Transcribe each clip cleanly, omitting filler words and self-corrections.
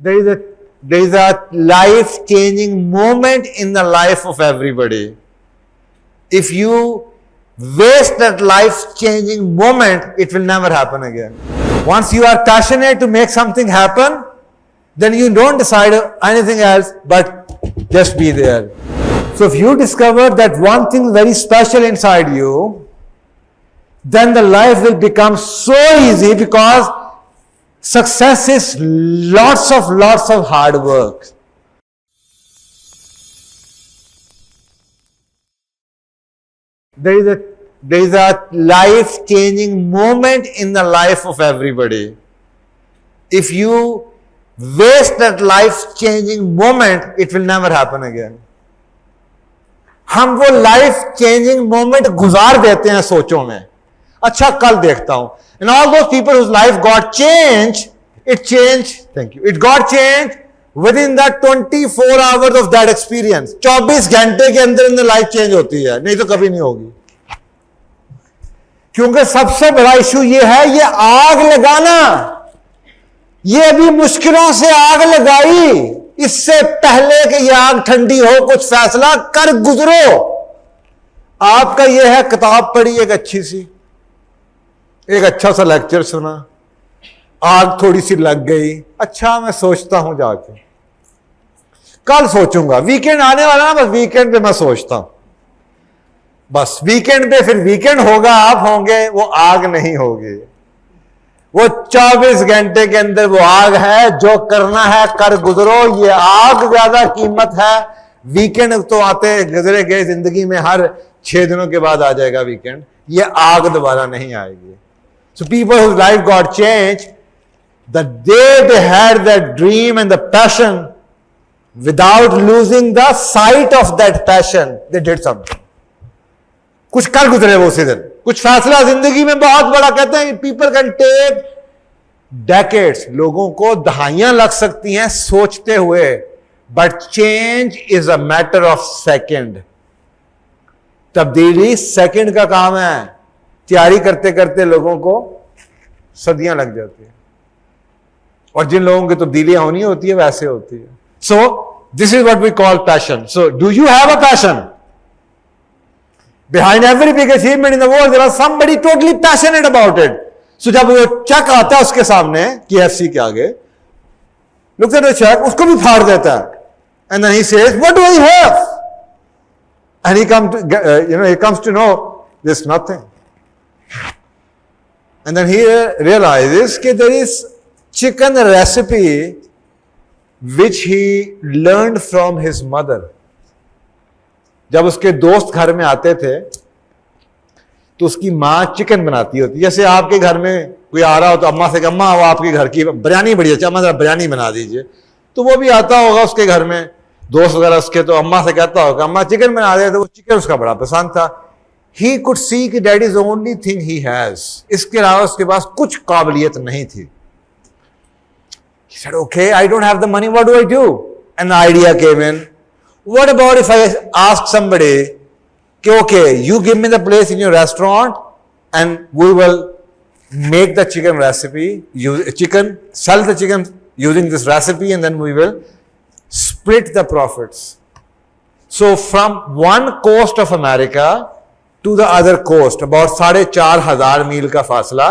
there is a life changing moment in the life of everybody. If you waste that life changing moment, it will never happen again. Once you are passionate to make something happen, then you don't decide anything else but just be there. So if you discover that one thing very special inside you, then the life will become so easy, because success is lots of hard work. There is a life changing moment in the life of everybody. If you waste that life changing moment, it will never happen again. हम वो life changing moment गुजार देते हैं सोचों में, अच्छा कल देखता हूं. And all those people whose life got changed, it got changed within that 24 hours of that experience. 24 घंटे के अंदर इनकी लाइफ चेंज होती है, नहीं तो कभी नहीं होगी. क्योंकि सबसे बड़ा इशू ये है, ये आग लगाना. ये अभी मुश्किलों से आग लगाई, इससे पहले कि ये आग ठंडी हो, कुछ फैसला कर गुजरो. आपका ये है, किताब पढ़ी एक अच्छी सी, एक अच्छा सा लेक्चर सुना, आग थोड़ी सी लग गई, अच्छा मैं सोचता हूं जाके, कल सोचूंगा. वीकेंड आने वाला ना, बस वीकेंड पे मैं सोचता हूं, बस वीकेंड पे, फिर वीकेंड होगा, आप होंगे, वो आग नहीं होगी. वो 24 घंटे के अंदर वो आग है, जो करना है कर गुजरो. ये आग ज्यादा कीमत है. वीकेंड तो आते गुजरे गए जिंदगी में, हर 6 दिनों के बाद आ जाएगा वीकेंड. ये आग दोबारा नहीं आएगी. So people whose life got changed, the day they had that dream and the passion, without losing the sight of that passion, they did something. कुछ कर गुजरे वो उसी दिन, कुछ फैसला जिंदगी में बहुत बड़ा. कहते हैं पीपल कैन टेक डेकेड्स, लोगों को दहाइयां लग सकती हैं सोचते हुए, but change is a matter of second. तब्दीली सेकंड का काम है. तैयारी करते करते लोगों को सदियां लग जाती है, और जिन लोगों की तब्दीलियां होनी होती है वैसे होती है. So this is what we call passion. So do you have a passion? Behind every big achievement in the world, there was somebody totally passionate about it. So जब वो चेक आता है उसके सामने, KFC के आगे, looks at the check, उसको भी फाड़ देता है. And then he says, "What do I have?" And he comes to know there's nothing. And then he realizes that there is chicken recipe which he learned from his mother. जब उसके दोस्त घर में आते थे तो उसकी माँ चिकन बनाती होती. जैसे आपके घर में कोई आ रहा हो तो अम्मा से, अम्मा वो आपके घर की बिरयानी बड़ी अच्छी, अम्मा जरा बिरयानी बना दीजिए. तो वो भी आता होगा उसके घर में, दोस्त वगैरह उसके, तो अम्मा से कहता होगा अम्मा चिकन बना दे. तो वो चिकन उसका बड़ा पसंद था. ही कुड सी कि that is only thing he has. इसके अलावा उसके पास कुछ काबिलियत नहीं थी. He said, "Okay, I don't have the money. What do I do?" An idea came in. What about if I ask somebody, okay, you give me the place in your restaurant and we will make the chicken recipe, sell the chicken using this recipe, and then we will split the profits. So from one coast of America to the other coast, about 4,500 मील का फासला,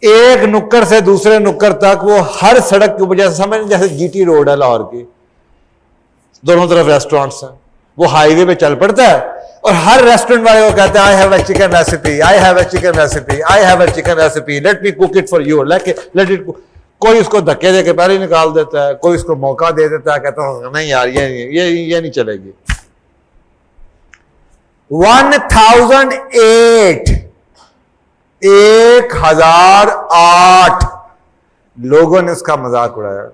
एक नुक्कड़ से दूसरे नुक्कड़ तक, वो हर सड़क के ऊपर, जैसे समझ जैसे GT रोड है लाहौर की, दोनों तरफ रेस्टोरेंट्स हैं, वो हाईवे पे चल पड़ता है, और हर रेस्टोरेंट वाले को कहते हैं I have a chicken recipe, I have a chicken recipe, I have a chicken recipe, let me cook it for you, let it. कोई उसको धक्के दे के पहले निकाल देता है, कोई उसको मौका दे देता है, कहता है नहीं यार ये नहीं चलेगी. 1008 लोगों ने उसका मजाक उड़ाया.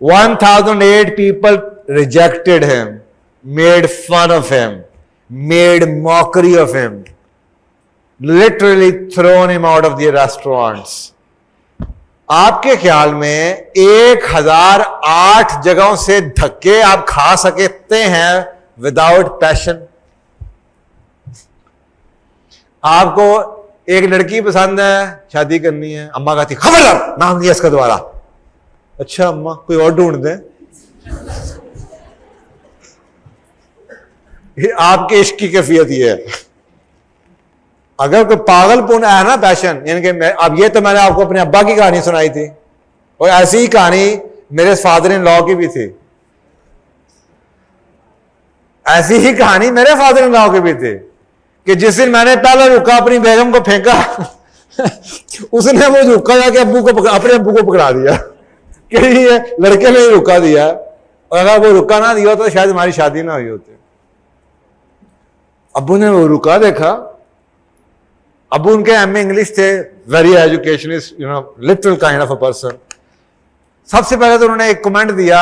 1008 people rejected him, made fun of him, made mockery of him, literally thrown him out of the restaurants. आपके ख्याल में 1008 जगहों से धक्के आप खा सकते हैं विदाउट पैशन? आपको एक लड़की पसंद है, शादी करनी है, अम्मा कहती खबरदार नाम लिया इसका दोबारा। अच्छा अम्मा कोई और ढूंढ दें। ये आपके इश्क की कैफियत ये है। अगर कोई पागलपन है ना, पैशन, यानी कि अब ये तो मैंने आपको अपने अब्बा की कहानी सुनाई थी, और ऐसी ही कहानी मेरे फादर इन लॉ की भी थी, ऐसी ही कहानी मेरे फादर इन लॉ की भी थी कि जिस दिन मैंने पहला रुक्का अपनी बेगम को फेंका उसने वो रुक्का जाके अपने अब्बू को पकड़ा दिया कि ये लड़के ने रुक्का दिया, और अगर वो रुक्का ना दिया तो शायद हमारी शादी ना हुई होती। अब्बू ने वो रुक्का देखा। अब्बू उनके एमए इंग्लिश थे, very educationist, literal kind of a person. सबसे पहले तो उन्होंने एक कमेंट दिया,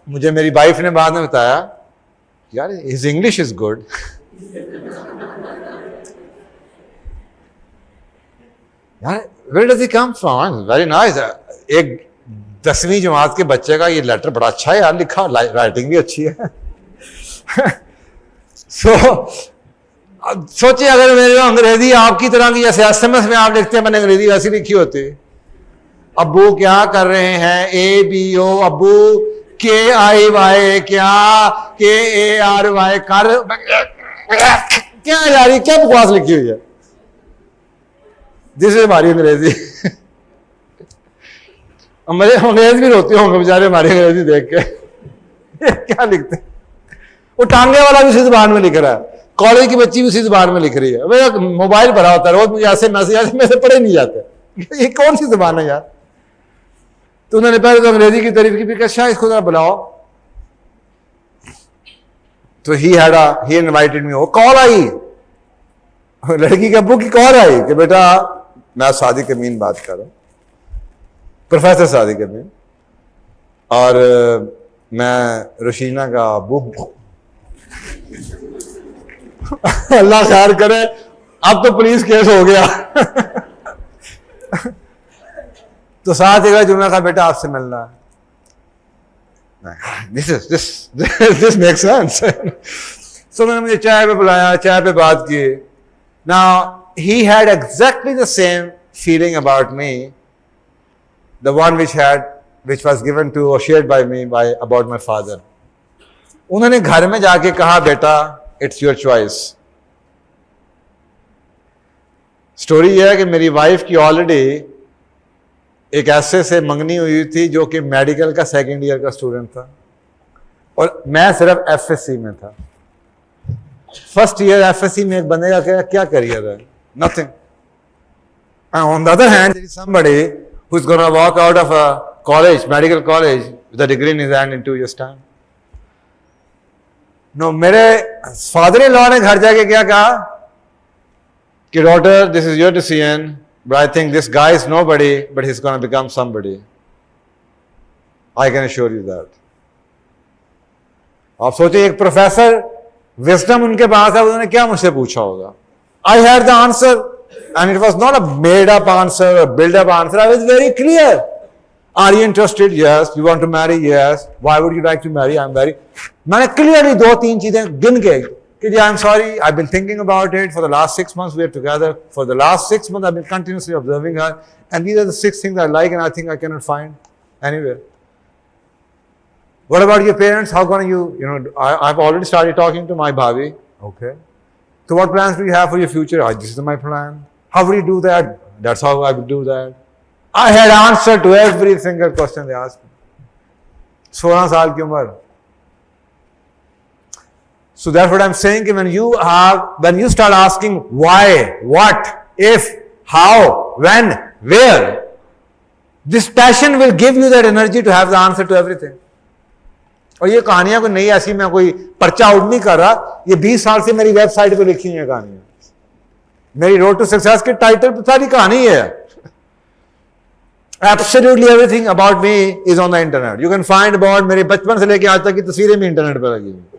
मुझे मेरी वाइफ ने बाद में बताया, यार हिज इंग्लिश इज गुड। यार where does he come from, very nice. एक 10वीं जमात के बच्चे का ये लेटर बड़ा अच्छा है यार लिखा, राइटिंग भी अच्छी है। सोचिए अगर मेरे अंग्रेजी आपकी तरह की, जैसे एसएमएस में आप लिखते हैं मैंने अंग्रेजी वैसी लिखी होती। अब्बू क्या कर रहे हैं, ABO, अब्बू KIY, क्या KARY कर, क्या यार क्या बकवास लिखी हुई है। दिस इज हमारी अंग्रेजी। हमारे अंग्रेज भी रोते होंगे बेचारे हमारी अंग्रेजी देख के। क्या लिखते हैं, वो टांगे वाला भी उसी जुबान में लिख रहा है, कॉलेज की बच्ची भी उसी जुबान में लिख रही है। मेरा मोबाइल भरा होता है रोज, मुझे ऐसे मैसेज मेरे पढ़े नहीं जाते। ये कौन सी जुबान है यार। तो उन्होंने पहले तो अंग्रेजी की तारीफ की, फिर अच्छा इसको जरा बुलाओ। तो ही इनवाइटेड मी। वो कॉल आई, लड़की के अब्बू की कॉल आई कि बेटा मैं सादिक अमीन बात कर रहा हूं, प्रोफेसर सादिक अमीन, और मैं रशीना का अब्बू। अल्लाह खैर करे, अब तो पुलिस केस हो गया। तो साथ एक जुमला का बेटा आपसे मिलना है। This makes sense. सो मैंने मुझे चाय पे बुलाया, चाय पे बात की। Now he had exactly the same feeling about me, the one which was given to or shared by me about my father. उन्होंने घर में जाके कहा बेटा इट्स योर चॉइस। स्टोरी यह है कि मेरी वाइफ की ऑलरेडी एक ऐसे से मंगनी हुई थी जो कि मेडिकल का 2nd ईयर का स्टूडेंट था, और मैं सिर्फ FSC में था। 1st ईयर FSC में एक बंदे का क्या करियर है, nothing. On the other hand, there is somebody who's going to walk out of a college, medical college, with a degree in his hand in 2 years' time. No, मेरे father in law ने घर जाके क्या कहा कि daughter this is your decision, but I think this guy is nobody but he is gonna become somebody, I can assure you that. आप सोचिए एक प्रोफेसर, विजडम उनके पास है, उन्होंने क्या मुझसे पूछा होगा। I had the answer and it was not a made up answer or build up answer. I was very clear. Are you interested? Yes. You want to marry? Yes. Why would you like to marry? I'm very, मैंने clearly 2-3 चीजें गिन के कि I'm sorry, I've been thinking about it for the last 6 months. We're together for the last 6 months. I've been continuously observing her, and these are the 6 things I like, and I think I cannot find anywhere. What about your parents? How can you I've already started talking to my bhabi. Okay. So what plans do you have for your future? This is my plan. How would you do that? That's how I would do that. I had answer to every single question they asked me. 16 साल की उम्र। So that's what I'm saying कि when you start asking why, what, if, how, when, where, this passion will give you that energy to have the answer to everything. और ये कहानियां कोई नहीं, ऐसी मैं कोई पर्चा आउट नहीं कर रहा, ये 20 साल से मेरी वेबसाइट पे लिखी हुई है कहानियां। मेरी रोड टू सक्सेस के टाइटल पर सारी कहानी है। Absolutely everything about me is on the internet. You can find about मेरे बचपन से लेके आज तक की तस्वीरें भी इंटरनेट पर लगी हुई।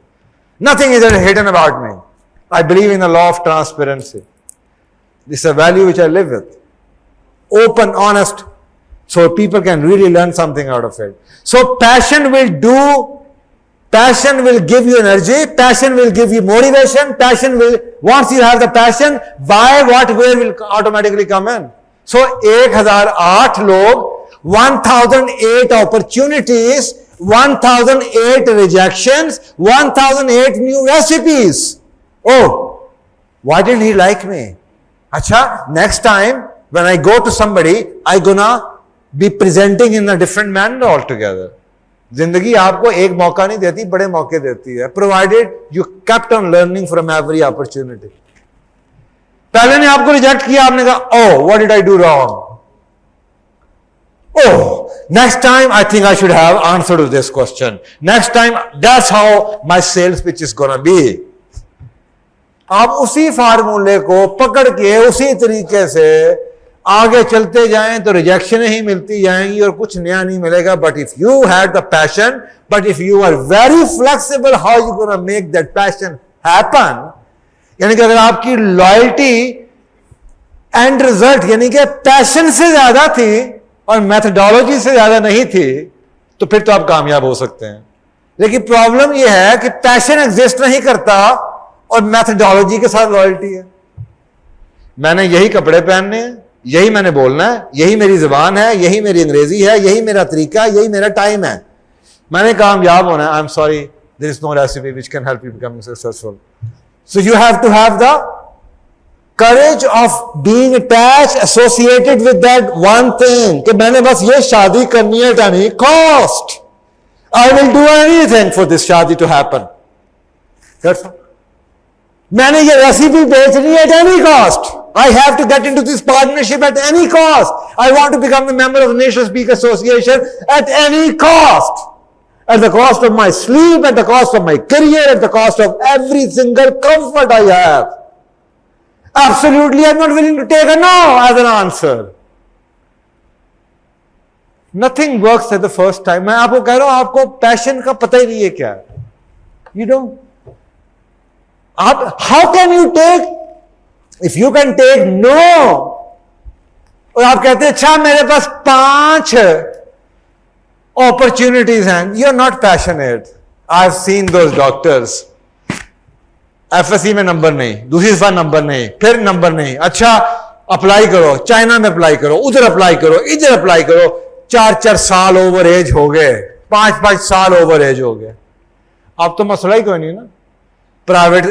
Nothing is hidden about me. I believe in the law of transparency. This is a value which I live with. Open, honest, so people can really learn something out of it. So passion will do Passion will give you energy, passion will give you motivation, passion will, once you have the passion, why, what, where will automatically come in. So 1008 log, 1008 opportunities, 1008 rejections, 1008 new recipes. Oh, why didn't he like me? Acha, next time when I go to somebody, I gonna be presenting in a different manner altogether. जिंदगी आपको एक मौका नहीं देती, बड़े मौके देती है, provided you kept on learning from every opportunity. पहले ने आपको रिजेक्ट किया, आपने कहा oh what did I do wrong, oh next time I think I should have answer to this question, next time that's how my sales pitch is gonna be. आप उसी फार्मूले को पकड़ के उसी तरीके से आगे चलते जाएं तो रिजेक्शन ही मिलती जाएंगी और कुछ नया नहीं मिलेगा. But if you had the passion, but if you are very flexible, how you gonna make that passion happen. यानी कि अगर आपकी लॉयल्टी एंड रिजल्ट यानी कि पैशन से ज्यादा थी और मेथडोलॉजी से ज्यादा नहीं थी, तो फिर तो आप कामयाब हो सकते हैं. लेकिन प्रॉब्लम यह है कि पैशन एग्जिस्ट नहीं करता और मेथडोलॉजी के साथ लॉयल्टी है. मैंने यही कपड़े पहनने हैं, यही मैंने बोलना है, यही मेरी जुबान है, यही मेरी अंग्रेजी है, यही मेरा तरीका, यही मेरा टाइम है, मैंने कामयाब होना है. I am sorry, there is no recipe which can help you becoming successful. So you have to have the courage of being attached, associated with that one thing, कि मैंने बस ये शादी करनी है at any cost. I will do anything for this शादी to happen. मैंने ये रेसिपी बेचनी है at any cost. I have to get into this partnership at any cost. I want to become a member of the National Speaker Association at any cost. At the cost of my sleep, at the cost of my career, at the cost of every single comfort I have. Absolutely, I'm not willing to take a no as an answer. Nothing works at the first time. मैं आपको कह रहा हूं, आपको passion का पता ही नहीं है क्या है. You don't. How can you take, if you can take no, और आप कहते हैं अच्छा मेरे पास 5 opportunities हैं, you are not passionate. I have seen those doctors. FSC में नंबर नहीं, दूसरी दफा नंबर नहीं, फिर नंबर नहीं, अच्छा अप्लाई करो, चाइना में अप्लाई करो, उधर अप्लाई करो, इधर अप्लाई करो, 4-4 साल ओवर एज हो गए, 5-5 साल ओवर एज हो गए. अब तो मसला ही कोई नहीं ना. प्राइवेट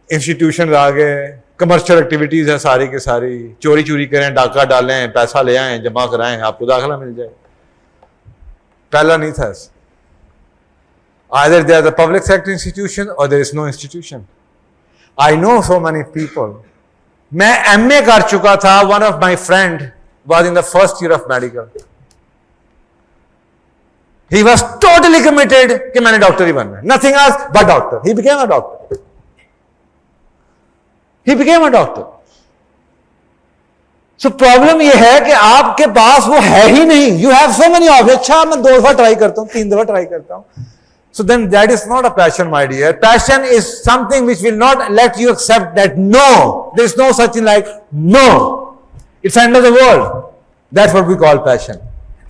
इंस्टीट्यूशन आ गए, कमर्शियल एक्टिविटीज हैं सारी की सारी, चोरी करें, डाका डालें, पैसा ले आए, जमा कराएं, आपको दाखिला मिल जाए. पहला नहीं था. Either they are the public sector institution or there is no institution. I know so many people. मैं MA कर चुका था. One of my friend was in the first year of medical. He was totally committed कि मैंने doctor ही बनना है, nothing else but doctor. He became a doctor. He became a doctor. So problem ये है कि आपके पास वो है ही नहीं. You have so many options. अच्छा मैं 2 दफा ट्राई करता हूं, 3 दफा ट्राई करता हूं. So then that is not a passion, my dear. Passion is something which will not let you accept that no. There is no such thing like no. It's end of the world. That's what we call passion.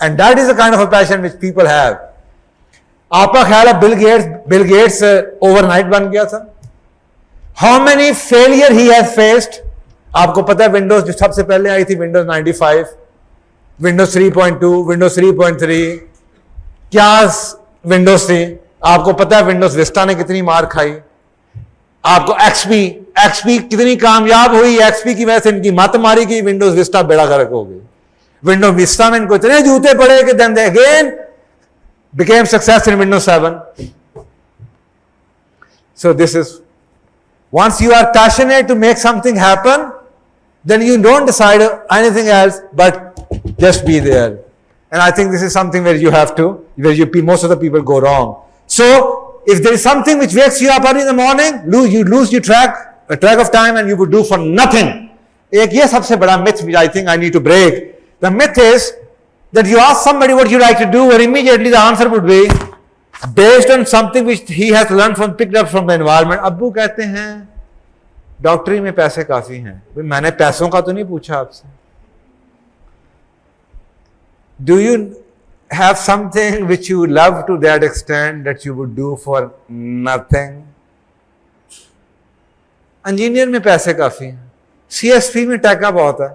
And that is the kind of a passion which people have. आपका ख्याल है Bill Gates overnight बन गया था? How many failure he has faced? आपको पता है Windows जो सबसे पहले आई थी, विंडोज 95, विंडोज 3.2, विंडोज 3.3, क्या विंडोज थी? आपको पता है विंडोज विस्टा ने कितनी मार खाई? आपको एक्सपी कितनी कामयाब हुई? एक्सपी की वजह से इनकी मत मारी गई, विंडोज विस्टा बेड़ा गर्क हो गई. विंडोज विस्टा में इनको इतने जूते पड़े कि then they again became success in Windows 7. So this is, once you are passionate to make something happen, then you don't decide anything else but just be there. And I think this is something where you have to, most of the people go wrong. So if there is something which wakes you up early in the morning, you lose your track of time and you would do for nothing. एक ये सबसे बड़ा myth which I think I need to break. The myth is that you ask somebody what you like to do, or immediately the answer would be based on something which he has learned from, picked up from the environment. अब्बू कहते हैं डॉक्टरी में पैसे काफी हैं. मैंने पैसों का तो नहीं पूछा आपसे. Do you have something which you love to that extent that you would do for nothing? Engineer में पैसे काफी हैं, CSP में टैका बहुत है।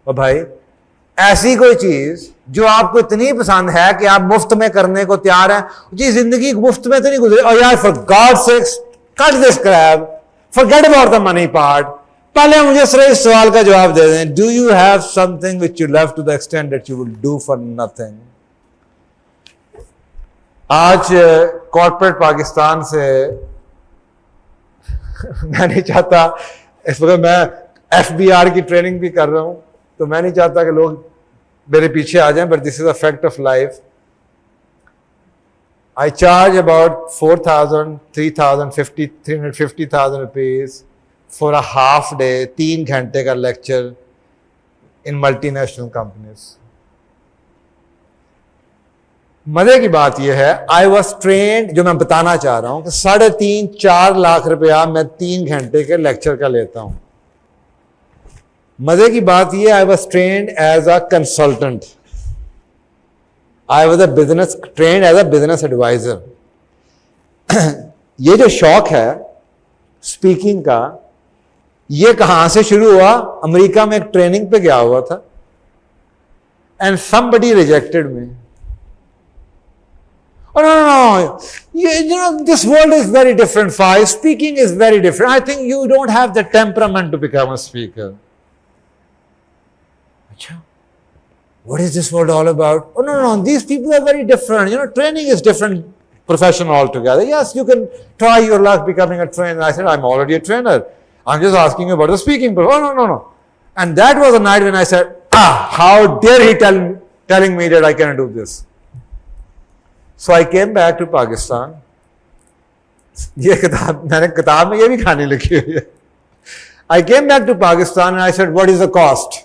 और भाई ऐसी कोई चीज जो आपको इतनी पसंद है कि आप मुफ्त में करने को तैयार हैं, जी जिंदगी मुफ्त में तो नहीं गुजरी। और यार for God sakes cut this crap, forget about the money part. पहले मुझे सिर्फ इस सवाल का जवाब दे दें, do you have something which you love to the extent that you will do for nothing? आज कॉर्पोरेट पाकिस्तान से मैं नहीं चाहता, इस वक्त मैं FBR की ट्रेनिंग भी कर रहा हूं, तो मैं नहीं चाहता कि लोग मेरे पीछे आ जाएं, but this is a fact of life. I charge about 4,000, 3,000, 350,000 rupees for a half day, 3 घंटे का लेक्चर इन मल्टीनेशनल कंपनीज। मजे की बात यह है, आई वॉज ट्रेंड, जो मैं बताना चाह रहा हूं कि 3.5-4 लाख रुपया मैं 3 घंटे के लेक्चर का लेता हूं। मजे की बात यह, I was trained as a consultant, I was trained as a business adviser. ये जो शौक है स्पीकिंग का, ये कहां से शुरू हुआ? अमेरिका में एक ट्रेनिंग पे गया हुआ था, and somebody rejected me. Oh, no. You know, this world is very different, Faiez. Speaking is very different. I think you don't have the temperament to become a speaker. Achha, what is this world all about? Oh, no. These people are very different. You know, training is different profession altogether. Yes, you can try your luck becoming a trainer. I said, I'm already a trainer. I'm just asking you about the speaking. Oh, no. And that was a night when I said, how dare he telling me that I cannot do this. So I came back to Pakistan. ये किताब मैंने किताब में ये भी कहानी लिखी हुई है। I came back to Pakistan and I said, what is the cost?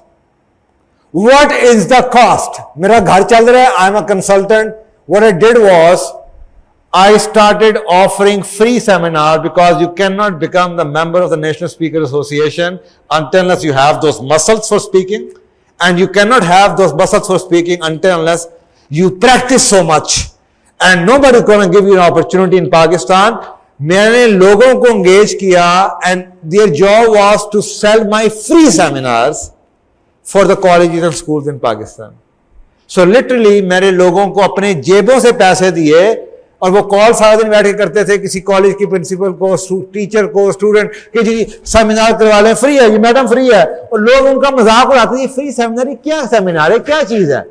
What is the cost? मेरा घर चल रहा है, I'm a consultant. What I did was, I started offering free seminar, because you cannot become the member of the National Speaker Association unless you have those muscles for speaking, and you cannot have those muscles for speaking unless you practice so much. And nobody going to give you an opportunity in Pakistan. मैंने लोगों को engage किया, and their job was to sell my free seminars for the colleges and schools in Pakistan. So literally मैंने लोगों को अपने जेबों से पैसे दिए, और वो कॉल सारा दिन बैठ के करते थे किसी कॉलेज की प्रिंसिपल को, टीचर को, स्टूडेंट कि जी सेमिनार करवा लें, फ्री है, ये मैडम फ्री है। और लोग उनका मजाक उड़ाते थे, फ्री सेमिनार, क्या सेमिनार है, क्या चीज है?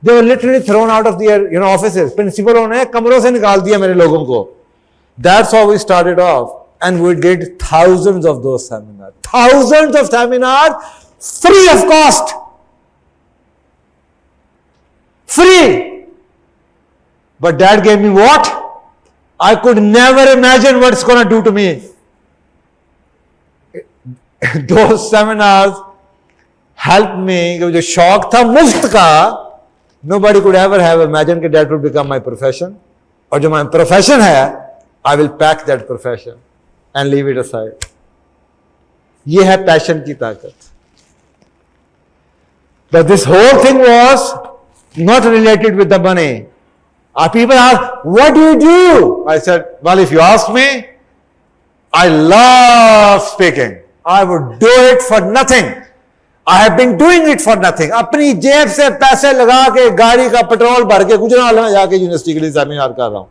They were literally thrown out of their offices. प्रिंसिपलों ने कमरों से निकाल दिया मेरे लोगों को। That's how we started off, and we did thousands of those seminars. Thousands of seminars, free of cost. Free. But that gave me what? I could never imagine what it's going to do to me. Those seminars helped me. जो शौक था मुफ्त का, nobody could ever have imagined that would become my profession. और जो my profession है, I will pack that profession and leave it aside. ये है passion की ताकत. But this whole thing was not related with the money. People ask, what do you do? I said, well, if you ask me, I love speaking. I would do it for nothing. I have been doing it for nothing. अपनी जेब से पैसे लगा के गाड़ी का petrol भर के गुजरात में जाके यूनिवर्सिटी के लिए सेमिनार कर रहा हूँ,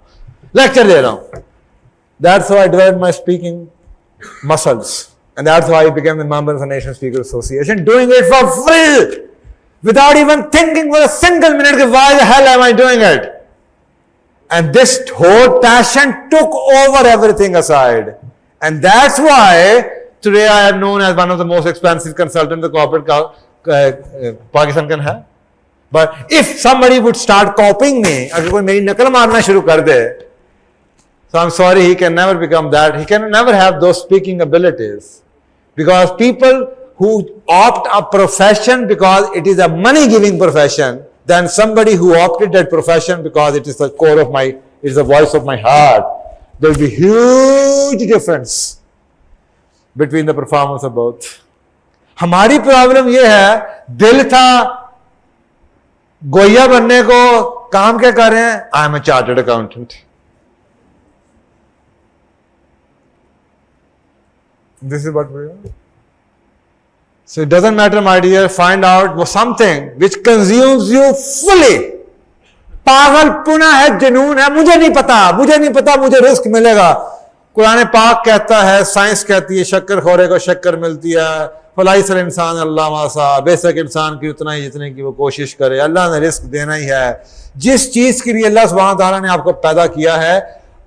लेक्चर दे रहा हूँ. That's how I developed my speaking muscles, and that's how I became a member of the National Speaker Association, doing it for free, without even thinking for a single minute, why the hell am I doing it? And this whole passion took over everything aside, and that's why today I am known as one of the most expensive consultants the corporate Pakistan can have. But if somebody would start copying me, अगर कोई मेरी नकल मारना शुरू कर दे, so I'm sorry, he can never become that. He can never have those speaking abilities, because people who opt a profession because it is a money-giving profession, than somebody who opted that profession because it is the core of it is the voice of my heart, there will be huge difference between the performance of both. हमारी problem ये है, दिल था गोया बनने को काम क्या कर रहे हैं? I am a chartered accountant. This is what we are. So it doesn't matter, my dear, find out something which consumes you fully. पागलपना है, जुनून है, मुझे नहीं पता मुझे रिस्क मिलेगा. कुरान पाक कहता है, साइंस कहती है, शक्कर खोरे को शक्कर मिलती है, फलाइसल इंसान अल्लाह मासा, बेशक इंसान की उतना ही जितने की वो कोशिश करे, अल्लाह ने रिस्क देना ही है. जिस चीज के लिए अल्लाह सुब्हान तआला ने आपको पैदा किया है,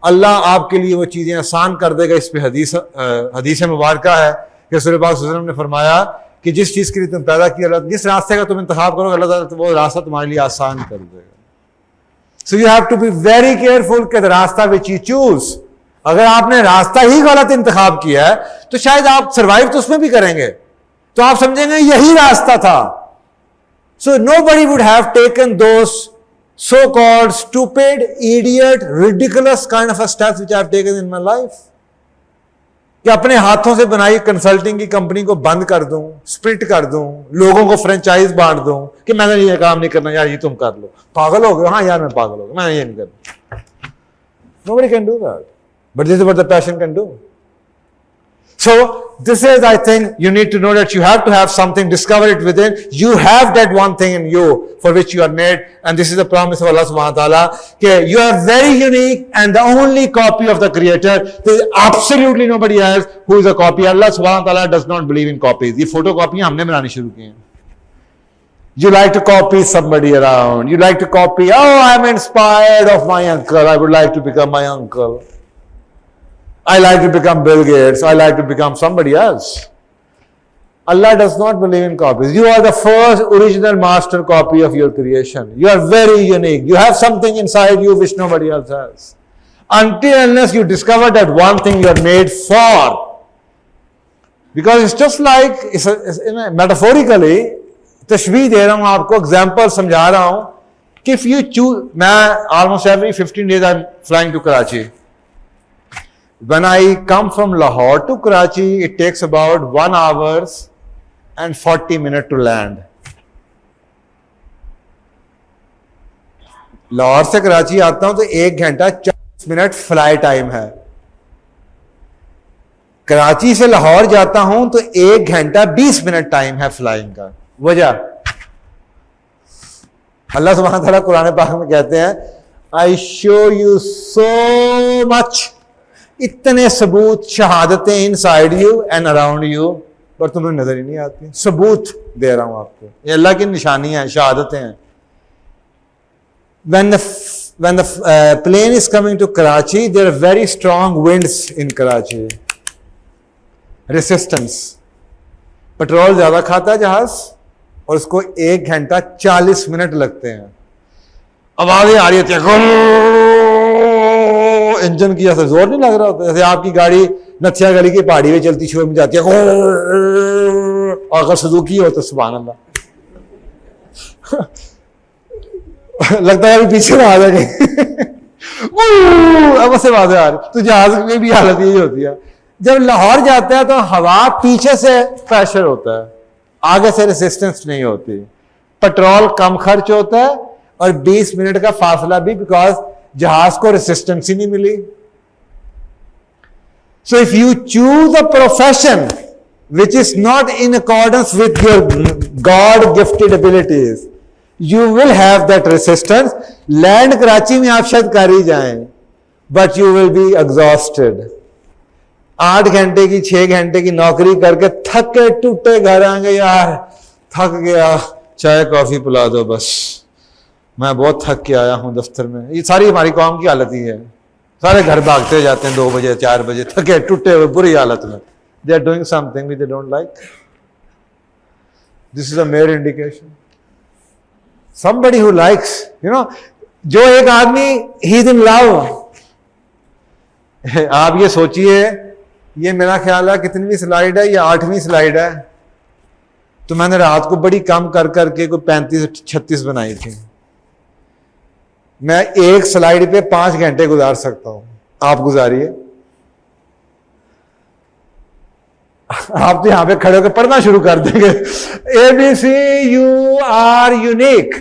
अल्लाह आपके लिए वो चीजें आसान कर देगा. इस पे हदीस मुबारक है कि रसूल पाक सल्लल्लाहु अलैहि वसल्लम ने फरमाया कि जिस चीज के लिए तुम पैदा किया, जिस रास्ते का तुम इंतखाब करोगे, अल्लाह ताला वो रास्ता तुम्हारे लिए आसान कर देगा. So you have to be very careful कि the rasta which you choose, अगर आपने रास्ता ही गलत इंतखाब किया है तो शायद आप सर्वाइव तो उसमें भी करेंगे, तो आप समझेंगे यही रास्ता था. So nobody would have taken those so called stupid, idiot, ridiculous kind of steps which I have taken in my life, कि अपने हाथों से बनाई कंसल्टिंग की कंपनी को बंद कर दूं, स्प्लिट कर दूं, लोगों को फ्रेंचाइज बांट दूं कि मैंने ये काम नहीं करना यार, ये तुम कर लो. पागल हो गए? हाँ यार मैं पागल हो गया, मैं ये नहीं करना. Nobody can do that. But this is what the passion can do. So this is, I think, you need to know that you have to have something, discover it within. You have that one thing in you for which you are made, and this is the promise of Allah subhanahu wa ta'ala, that you are very unique and the only copy of the Creator. There is absolutely nobody else who is a copy. Allah subhanahu wa ta'ala does not believe in copies. ये photocopy हमने बनानी शुरू की हैं. You like to copy somebody around. You like to copy, oh, I am inspired of my uncle. I would like to become my uncle. I like to become Bill Gates. I like to become somebody else. Allah does not believe in copies. You are the first original master copy of your creation. You are very unique. You have something inside you which nobody else has. Until unless you discover that one thing you are made for. Because it's just like, metaphorically, तशबीह दे रहा हूं आपको, example समझा रहा हूं कि if you choose, मैं almost every 15 days I'm flying to Karachi. When I come from Lahore to Karachi, it takes about 1 hour and 40 minutes to land. Lahore से कराची आता हूं तो 1 घंटा 40 मिनट फ्लाई टाइम है. कराची से लाहौर जाता हूं तो 1 घंटा 20 मिनट टाइम है फ्लाइंग का. वजह, अल्लाह सुब्हानहू व तआला कुरान पाक में कहते हैं, I show you so much, इतने सबूत, शहादतें inside you and around you, पर तुम्हें नजर ही नहीं आती. सबूत दे रहा हूं आपको, ये अल्लाह की निशानी है, शहादतें हैं. when the plane is coming to Karachi, there are very strong winds in Karachi. Resistance. Petrol ज्यादा खाता है जहाज, और उसको 1 घंटा 40 मिनट लगते हैं. आवाजें आ रही होती है, इंजन की ऐसा जोर नहीं लग रहा होता. जैसे आपकी गाड़ी नथिया गली की पहाड़ी में चलती शोर में जाती है, और अगर सुजुकी हो तो सुभान अल्लाह, लगता है अभी पीछे में आ जाएंगे. अब से आवाजें आ रही. तो जहाज में भी हालत यही होती है. जब लाहौर जाता है तो हवा पीछे से प्रेशर होता है, आगे से रेसिस्टेंस नहीं होती. पेट्रोल कम खर्च होता है और 20 मिनट का फासला भी, बिकॉज जहाज को रेसिस्टेंस ही नहीं मिली. So if you choose a profession which is not in accordance with your god gifted abilities, you will have that resistance. Land Karachi में आप शायद कर ही जाएं, but you will be exhausted. 8 घंटे की 6 घंटे की नौकरी करके थके टूटे घर आएंगे, यार थक गया, चाय कॉफी पिला दो बस, मैं बहुत थक के आया हूं दफ्तर में. ये सारी हमारी कौम की हालत ही है. सारे घर भागते जाते हैं 2 बजे 4 बजे, थके टूटे हुए बुरी हालत में. They are doing something which they don't like. This is a major indication. Somebody who likes, जो एक आदमी ही इज इन लव. आप ये सोचिए, ये मेरा ख्याल है कितनी स्लाइड है, ये 8वीं स्लाइड है. तो मैंने रात को बड़ी कम कर करके कोई 35-36 बनाई थी. मैं एक स्लाइड पे 5 घंटे गुजार सकता हूं. आप गुजारिए. आप तो यहां पे खड़े होकर पढ़ना शुरू कर देंगे. ABC, you are unique.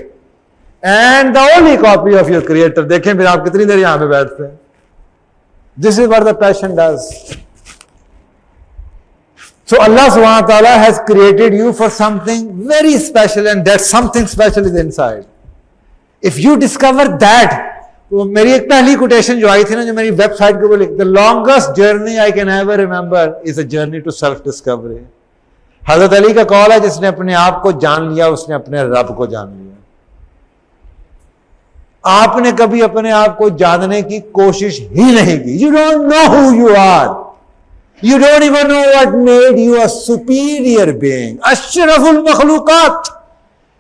and the only copy of your creator. देखें फिर आप कितनी देर यहां पे बैठते हैं. This is what the passion does. So Allah subhanahu wa ta'ala has created you for something very special, and that something special is inside. If you discover that, तो मेरी एक पहली कोटेशन जो आई थी ना, जो मेरी वेबसाइट के ऊपर, the longest journey I can ever remember is a journey to self discovery. हजरत अली का कॉल है, जिसने अपने आप को जान लिया उसने अपने रब को जान लिया. आपने कभी अपने आप को जानने की कोशिश ही नहीं की. You don't know who you are. You don't even know what made you a superior being, ashraful makhluqat.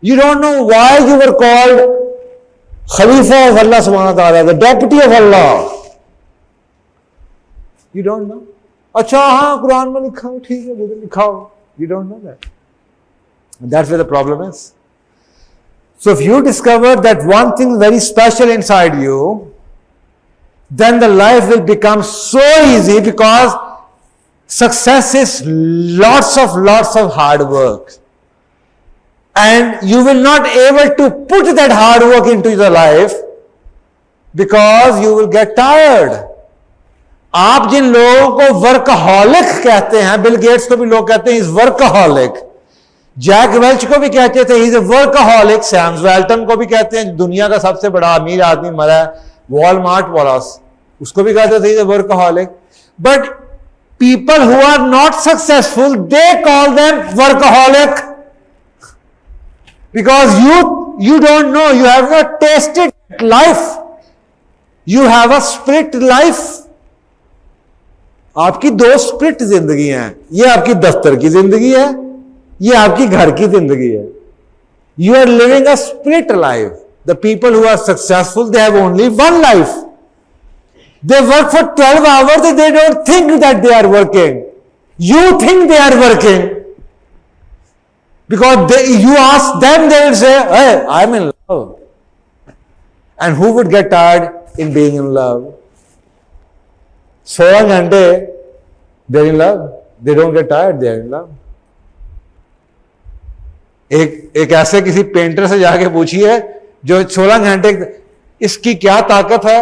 You don't know why you were called Khalifa of Allah subhanahu wa ta'ala, the deputy of Allah. You don't know. अच्छा हाँ कुरान में लिखा हो, ठीक है मुझे लिखा हो. You don't know that. And that's where the problem is. So if you discover that one thing very special inside you, then the life will become so easy, because success is lots of hard work. And you will not able to put that hard work into your life because you will get tired. आप जिन लोगों को workaholic कहते हैं, Bill Gates को भी लोग कहते हैं इज वर्कहॉलिक, जैक वेल्च को भी कहते थे इज ए वर्कहॉलिक, सैम वेल्टन को भी कहते हैं दुनिया का सबसे बड़ा अमीर आदमी मरा है, वॉलमार्ट वाला, उसको भी कहते थे is a workaholic. But people who are not successful, they call them workaholic. Because you don't know, you have not tasted life. You have a split life. आपकी दो स्प्लिट जिंदगी हैं. ये आपकी दफ्तर की जिंदगी है, ये आपकी घर की जिंदगी है. You are living a split life. The people who are successful, they have only one life. They work for 12 hours, they don't think that they are working. You think they are working. Because you ask them, they will say, hey, I'm in love. And who would get tired in being in love? 16 घंटे, they're in love. They don't get tired, they're in love. एक ऐसे किसी painter से जाके पूछिए जो 16 घंटे, इसकी क्या ताकत है?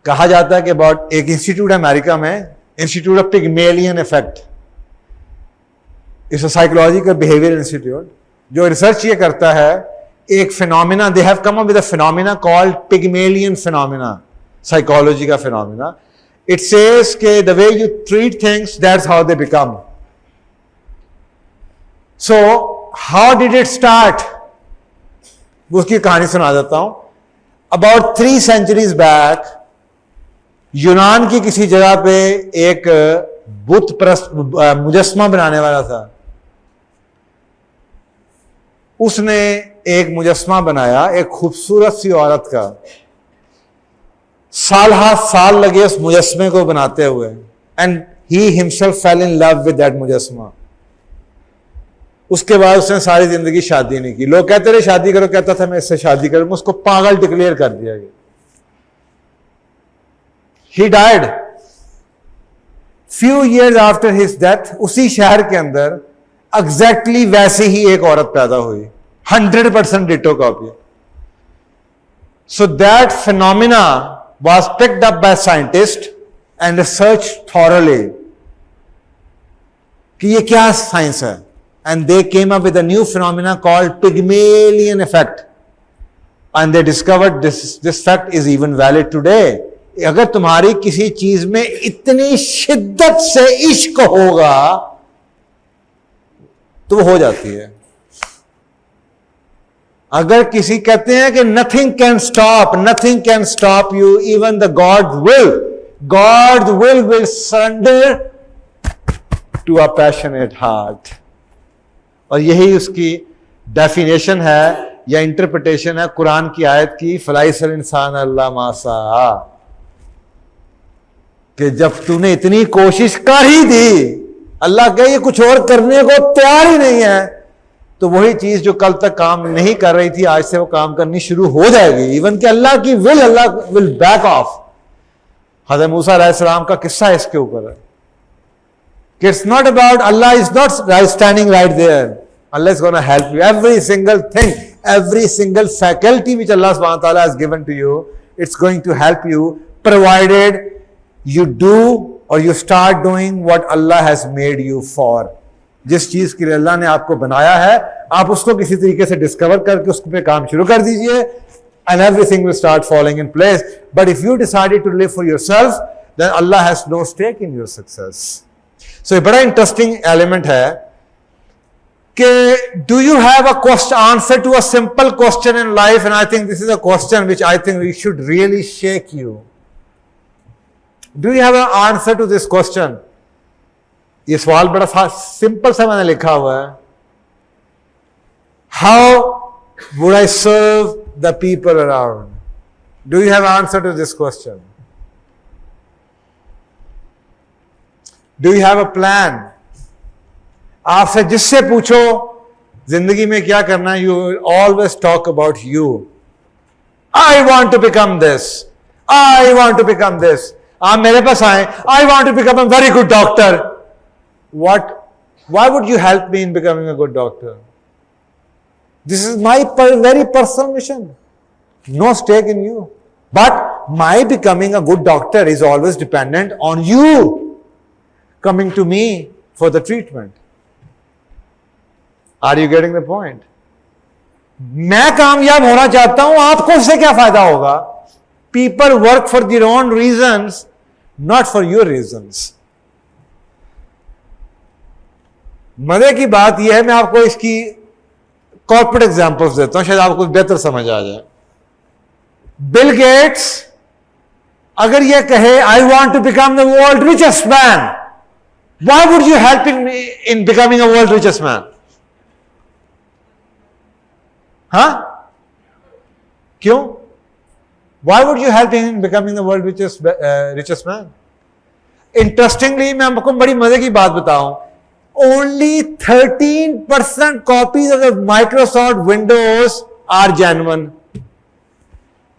कहा जाता है कि about एक इंस्टीट्यूट है अमेरिका में, institute of Pygmalion effect, it's a psychological behaviour institute, जो रिसर्च ये करता है एक phenomena, they have come up with a phenomena called Pygmalion phenomena, psychology का फिनोमिना. इट सेज के the way you treat things, that's how they become. So how did it start? उसकी कहानी सुना देता हूं. अबाउट 3 centuries बैक यूनान की किसी जगह पे एक बुत प्रस्त मुजस्मा बनाने वाला था. उसने एक मुजस्मा बनाया एक खूबसूरत सी औरत का. साल हाथ साल लगे उस मुजस्मे को बनाते हुए, and he himself fell in love with that मुजस्मा. उसके बाद उसने सारी जिंदगी शादी नहीं की. लोग कहते रहे शादी करो, कहता था मैं इससे शादी करूं. उसको पागल डिक्लेयर कर दिया गया. He died. Few years after his death, उसी शहर के अंदर एग्जैक्टली वैसे ही एक औरत पैदा हुई, 100% ditto copy. So that phenomena was picked up by scientists and researched thoroughly कि ये क्या साइंस है, and they came up with a new phenomena called Pygmalion effect, and they discovered this fact is even valid today. अगर तुम्हारी किसी चीज में इतनी शिद्दत से इश्क होगा तो वो हो जाती है. अगर किसी कहते हैं कि nothing can stop you, even the god will surrender to a passionate heart. और यही उसकी डेफिनेशन है या इंटरप्रिटेशन है कुरान की आयत की, फलाइसल इंसान अल्लाह मासा, कि जब तूने इतनी कोशिश कर ही दी, अल्लाह कहे कुछ और करने को तैयार ही नहीं है, तो वही चीज जो कल तक काम नहीं कर रही थी आज से वो काम करनी शुरू हो जाएगी. इवन कि अल्लाह विल बैक ऑफ. हज़रत मूसा अलैहिस्सलाम का किस्सा इसके ऊपर है. It's not about Allah is not standing right there. Allah is going to help you. Every single thing every single faculty which Allah subhanahu wa ta'ala has given to you, it's going to help you, provided you do or you start doing what Allah has made you for. जिस चीज के लिए अल्लाह ने आपको बनाया है, आप उसको किसी तरीके से डिस्कवर करके उस पे काम शुरू कर दीजिए, and everything will start falling in place. But if you decided to live for yourself, then Allah has no stake in your success. So एक बड़ा इंटरेस्टिंग एलिमेंट है कि do you have a question answer to a simple question in life? And I think this is a question which I think we should really shake you. Do you have an answer to this question? ये सवाल बड़ा simple सा मैंने लिखा हुआ है. How would I serve the people around? Do you have an answer to this question? Do you have a plan? आपसे जिससे पूछो जिंदगी में क्या करना है, you will always talk about you. I want to become this. I want to become this. आप मेरे पास आए, I want to become a very good doctor. Why would you help me in becoming a good doctor? This is my very personal mission. No stake in you. But my becoming a good doctor is always dependent on you coming to me for the treatment. Are you getting the point? मैं कामयाब होना चाहता हूं, आपको उससे क्या फायदा होगा? People work for their own reasons, not for your reasons. मजे की बात यह है, मैं आपको इसकी कॉर्पोरेट एग्जांपल्स देता हूं, शायद आपको बेहतर समझ आ जाए. बिल गेट्स अगर यह कहे I want to become the world richest man, why would you help in becoming a world richest man? हाँ, क्यों? Why would you help in becoming the world richest man? Interestingly मैं आपको बड़ी मजे की बात बताऊं, only 13% copies of the Microsoft Windows are genuine.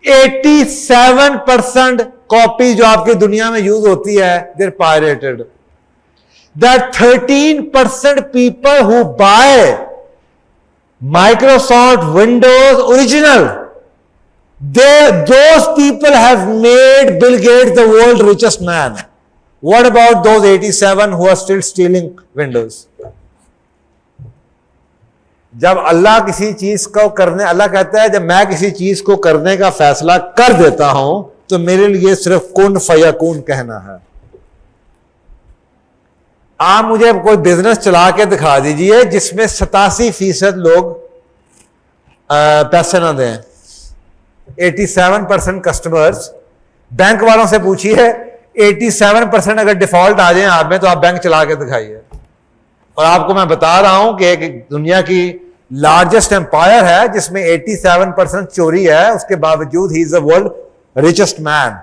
87% copies जो आपकी दुनिया में यूज होती है, they're pirated. That 13% people who buy Microsoft Windows original, those people have made Bill Gates the world's richest man. What about those 87 who are still stealing Windows? जब अल्लाह किसी चीज को करने, अल्लाह कहता है जब मैं किसी चीज को करने का फैसला कर देता हूं तो मेरे लिए सिर्फ कुन फयाकुन कहना है. आप मुझे कोई बिजनेस चला के दिखा दीजिए जिसमें 87% लोग पैसे ना दें. 87% कस्टमर्स, बैंक वालों से पूछिए 87% अगर डिफॉल्ट आ जाए आप में तो आप बैंक चला के दिखाइए. और आपको मैं बता रहा हूं कि एक दुनिया की लार्जेस्ट एम्पायर है जिसमें 87% चोरी है, उसके बावजूद he is the world richest man.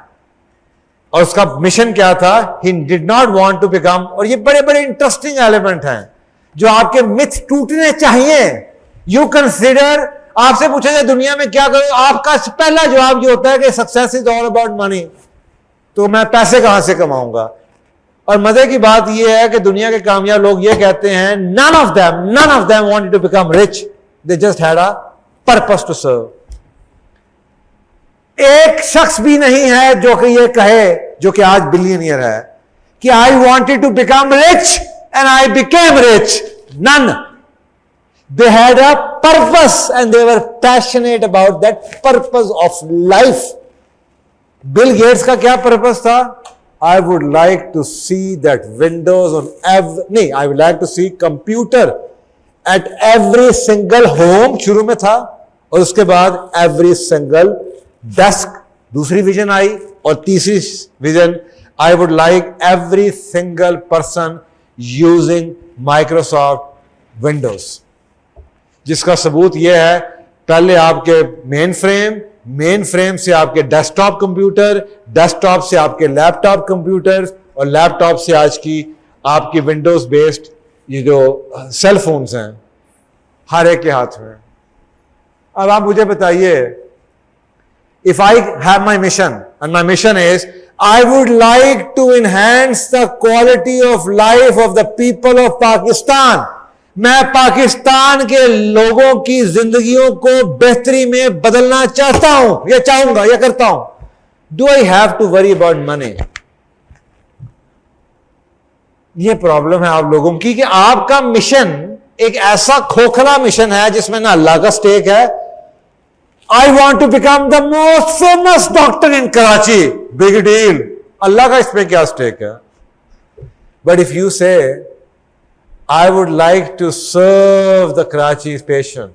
और उसका मिशन क्या था? He did not want to become. और ये बड़े बड़े इंटरेस्टिंग एलिमेंट हैं जो आपके मिथ टूटने चाहिए. यू कंसिडर, आपसे पूछा जाए दुनिया में क्या करो, आपका पहला जवाब ये होता है कि success is all about money. तो मैं पैसे कहां से कमाऊंगा? और मजे की बात यह है कि दुनिया के कामयाब लोग ये कहते हैं none of them wanted to become rich, they just had a purpose to serve. एक शख्स भी नहीं है जो कि ये कहे, जो कि आज बिलियनियर है, कि I wanted to become rich and I became rich. None. They had a purpose and they were passionate about that purpose of life. Bill Gates का क्या पर्पस था? I would like to see that Windows on I would like to see computer at every single home शुरू में था, और उसके बाद every single desk. दूसरी विजन आई, और तीसरी vision, I would like every single person using Microsoft Windows. जिसका सबूत यह है, पहले आपके मेन फ्रेम से आपके डेस्कटॉप कंप्यूटर, डेस्कटॉप से आपके लैपटॉप कंप्यूटर, और लैपटॉप से आज की आपकी विंडोज बेस्ड ये जो सेल फोन्स हैं हर एक के हाथ में. अब आप मुझे बताइए, if I have my mission and my mission is I would like to enhance the quality of life of the people of Pakistan. मैं पाकिस्तान के लोगों की जिंदगियों को बेहतरी में बदलना चाहता हूं, या चाहूंगा, या करता हूं. Do I have to worry about money? ये प्रॉब्लम है आप लोगों की कि आपका मिशन एक ऐसा खोखला मिशन है जिसमें ना अल्लाह का स्टेक है. I want to become the most famous doctor in Karachi, big deal. अल्लाह का इसमें क्या स्टेक है? But if you say I would like to serve the Karachi's patient,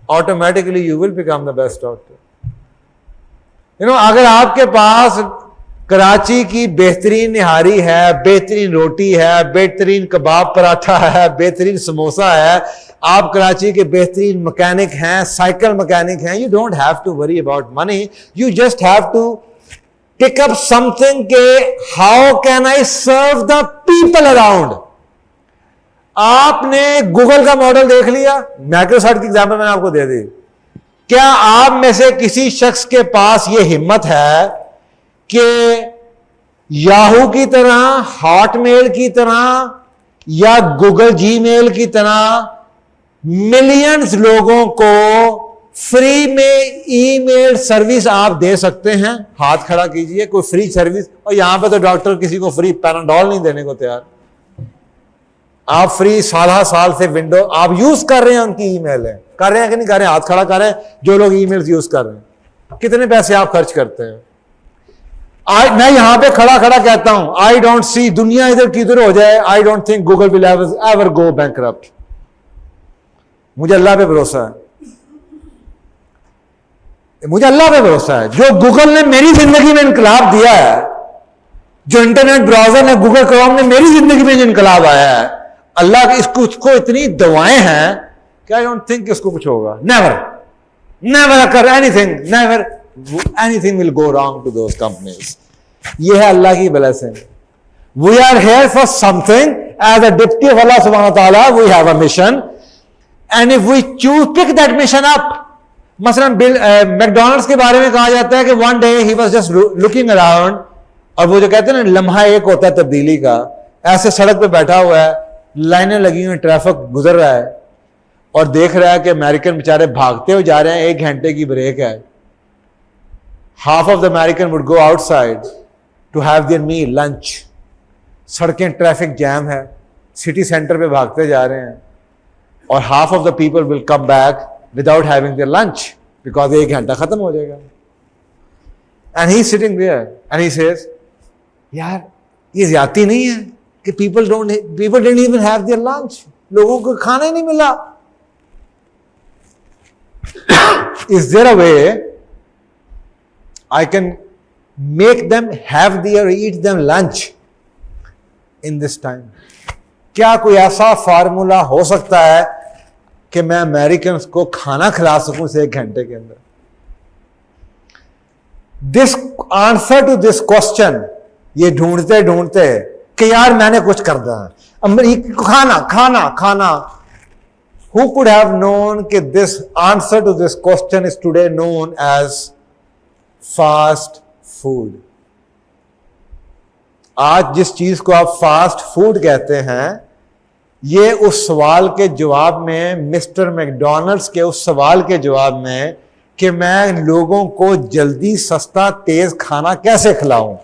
automatically you will become the best doctor. You know, अगर आपके पास कराची की बेहतरीन निहारी है, बेहतरीन रोटी है, बेहतरीन कबाब पराठा है, बेहतरीन समोसा है, आप कराची के बेहतरीन मैकेनिक हैं, साइकिल मैकेनिक हैं, you don't have to worry about money. You just have to pick up something के how can I serve the people around. आपने गूगल का मॉडल देख लिया, माइक्रोसॉफ्ट की एग्जाम्पल मैंने आपको दे दी. क्या आप में से किसी शख्स के पास यह हिम्मत है कि याहू की तरह, हॉटमेल की तरह या गूगल जीमेल की तरह मिलियंस लोगों को फ्री में ईमेल सर्विस आप दे सकते हैं? हाथ खड़ा कीजिए कोई फ्री सर्विस. और यहां पे तो डॉक्टर किसी को फ्री पैराडोल नहीं देने को तैयार. आप फ्री साल से विंडो आप यूज कर रहे हैं, उनकी ईमेल है, कर रहे हैं कि नहीं कर रहे हैं? हाथ खड़ा कर रहे हैं जो लोग ईमेल्स यूज कर रहे हैं. कितने पैसे आप खर्च करते हैं? मैं यहां पे खड़ा कहता हूं, आई डोंट सी, दुनिया इधर किधर हो जाए, I don't think Google will ever go bankrupt. मुझे अल्लाह पे भरोसा है, मुझे अल्लाह पे भरोसा है. जो गूगल ने मेरी जिंदगी में इनकलाब दिया है, जो इंटरनेट ब्राउजर ने, गूगल क्रोम ने मेरी जिंदगी में जो इनकलाब आया है, अल्लाह की उसको इतनी दवाएं हैं कि आई डोंट थिंक इसको कुछ होगा. Never occur anything, never anything will go wrong to those companies. ये है अल्लाह की blessing. We are here for something as a deputy of अल्लाह सुब्हानहू व तआला. We have a mission and if we choose pick that mission up. मसलन McDonald's के बारे में कहा जाता है कि one day he was just looking around, और वो जो कहते हैं ना लम्हा एक होता है तब्दीली का, ऐसे सड़क पे बैठा हुआ है, लाइनें लगी हुई, ट्रैफिक गुजर रहा है और देख रहा है कि अमेरिकन बेचारे भागते हुए जा रहे हैं, 1 घंटे की ब्रेक है. Half of the American would go outside to have their meal, lunch. सड़कें ट्रैफिक जैम है, सिटी सेंटर पे भागते जा रहे हैं, और half of the people will come back without having their lunch because 1 घंटा खत्म हो जाएगा. And he sitting there and he says, यार ये ज्यादती नहीं है कि people didn't even have their lunch. लोगों को खाना ही नहीं मिला. Is there a way I can make them have their eat them lunch in this time? क्या कोई ऐसा फार्मूला हो सकता है कि मैं अमेरिकन को खाना खिला सकूं इस 1 घंटे के अंदर? This answer to this question, ये ढूंढते कि यार मैंने कुछ करना है, खाना. Who could have known कि this answer to this question is today known as fast food. आज जिस चीज को आप फास्ट फूड कहते हैं, ये उस सवाल के जवाब में, मिस्टर मैकडॉनल्ड्स के उस सवाल के जवाब में कि मैं लोगों को जल्दी, सस्ता, तेज खाना कैसे खिलाऊं,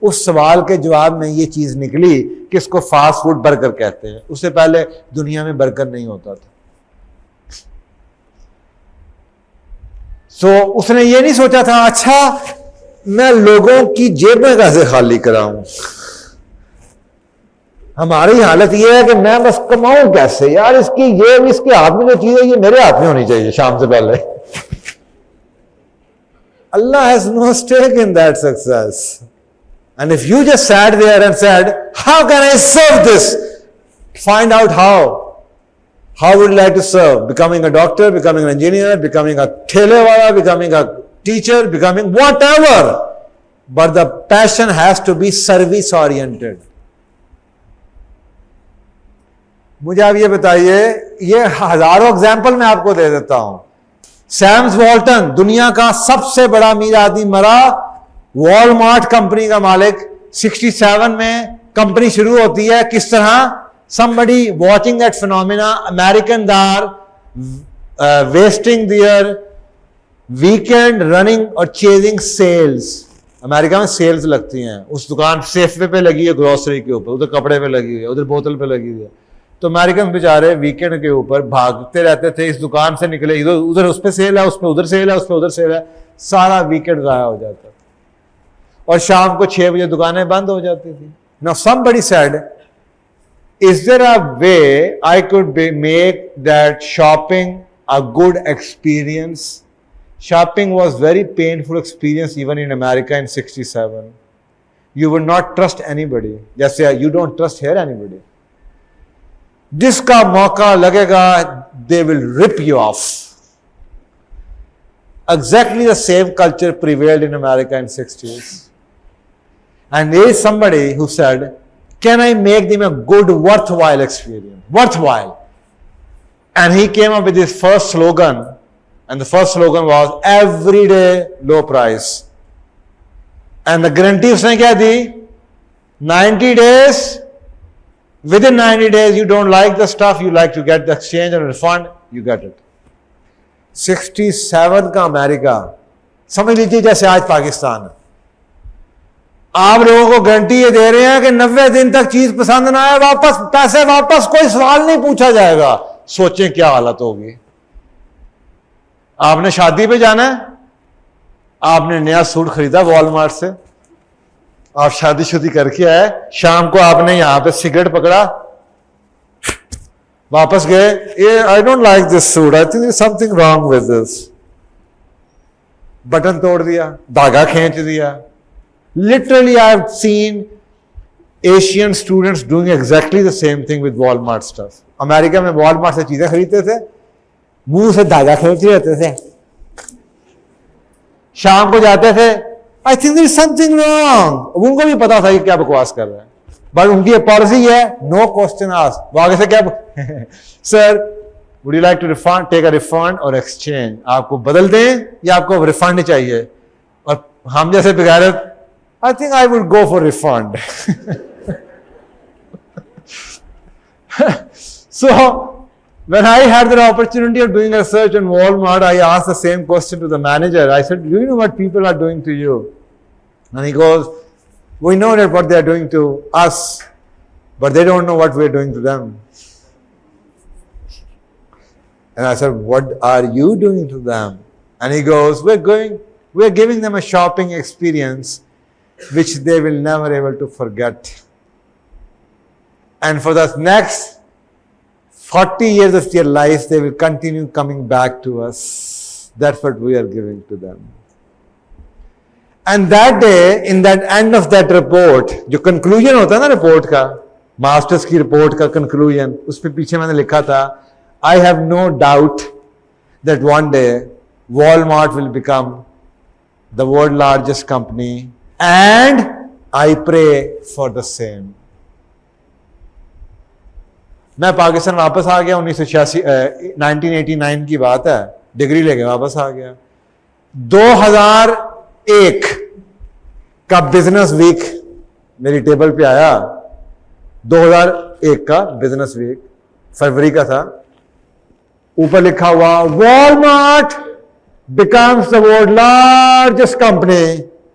उस सवाल के जवाब में ये चीज निकली कि इसको फास्ट फूड बर्गर कहते हैं. उससे पहले दुनिया में बर्गर नहीं होता था. सो उसने ये नहीं सोचा था, अच्छा मैं लोगों की जेबें कैसे खाली कराऊं. हमारी हालत ये है कि मैं बस कमाऊं कैसे, यार इसके हाथ में जो चीज है ये मेरे हाथ में होनी चाहिए शाम से पहले. Allah has no stake in that success. And if you just sat there and said, how can I serve this? Find out how. How would you like to serve? Becoming a doctor, becoming an engineer, becoming a telewala, becoming a teacher, becoming whatever. But the passion has to be service oriented. मुझे आप ये बताइए, ये हजारों example मैं आपको दे देता हूं. सैम्स वॉल्टन, दुनिया का सबसे बड़ा अमीर आदमी, मरा. वॉलमार्ट कंपनी का मालिक. 67 में कंपनी शुरू होती है. किस तरह? somebody watching that phenomena, Americans are wasting their weekend running or chasing sales. America में सेल्स लगती हैं, उस दुकान सेफे पे लगी है ग्रोसरी के ऊपर, उधर कपड़े पे लगी हुई है, उधर बोतल पे लगी हुई है। तो अमेरिकन बेचारे वीकेंड के ऊपर भागते रहते थे, इस दुकान से निकले, इधर उधर उस पे सेल है, उस पे उधर सेल है, उस पे उधर सेल है, सारा वीकेंड गाया हो जाता। और शाम को 6 बजे दुकानें बंद हो जाती थी। Now somebody said, is there a way I could make that shopping a good experience? Shopping was very painful experience even in America in 67. You would not trust anybody. जैसे you don't trust here anybody. जिसका मौका लगेगा, they will rip you off. Exactly the same culture prevailed in America in 60s. And there is somebody who said, can I make them a good, worthwhile experience? Worthwhile. And he came up with his first slogan. And the first slogan was, everyday low price. And the guarantee उसने क्या दी? 90 days. Within 90 days, you don't like the stuff, you like to get the exchange and refund, you get it. 67 का America, समझ लीजिए जैसे आज पाकिस्तान है। आप लोगों को गारंटी ये दे रहे हैं कि 90 दिन तक चीज पसंद ना आए, वापस पैसे वापस, कोई सवाल नहीं पूछा जाएगा। सोचें क्या हालत होगी। आपने शादी पे जाना है, आपने नया सूट खरीदा वॉलमार्ट से, आप शादी करके आए, शाम को आपने यहां पे सिगरेट पकड़ा, वापस गए, ये I don't like this suit, I think something wrong with this, button तोड़ दिया, धागा खींच दिया। Literally I have seen Asian students doing exactly the same thing with Walmart stuff. America में वॉलमार्ट से चीजें खरीदते थे, मुंह से धागा खींच रहते थे, शाम को जाते थे, I think there is something wrong. उनको भी पता था कि क्या बकवास कर रहे हैं, बट उनकी पॉलिसी है नो क्वेश्चन आस्क। वो आगे से क्या sir would you like to refund, take a refund और एक्सचेंज, आपको बदल दें या आपको रिफंड चाहिए? और हम जैसे बिगाड़े, आई think I would go for refund. So when I had the opportunity of doing research on Walmart, I asked the same question to the manager. I said, do you know what people are doing to you? And he goes, we know that what they are doing to us, but they don't know what we are doing to them. And I said, what are you doing to them? And he goes, we're giving them a shopping experience which they will never able to forget. And for the next 40 years of their life, they will continue coming back to us. That's what we are giving to them. And that day, in that end of that report, जो conclusion होता है ना report का, masters की report का conclusion, उस पे पीछे मैंने लिखा था, I have no doubt that one day Walmart will become the world's largest company, and I pray for the same. मैं पाकिस्तान वापस आ गया 1989 की बात है, डिग्री लेके वापस आ गया। 2001 का बिजनेस वीक मेरी टेबल पे आया, 2001 का बिजनेस वीक फरवरी का था, ऊपर लिखा हुआ Walmart becomes the world largest company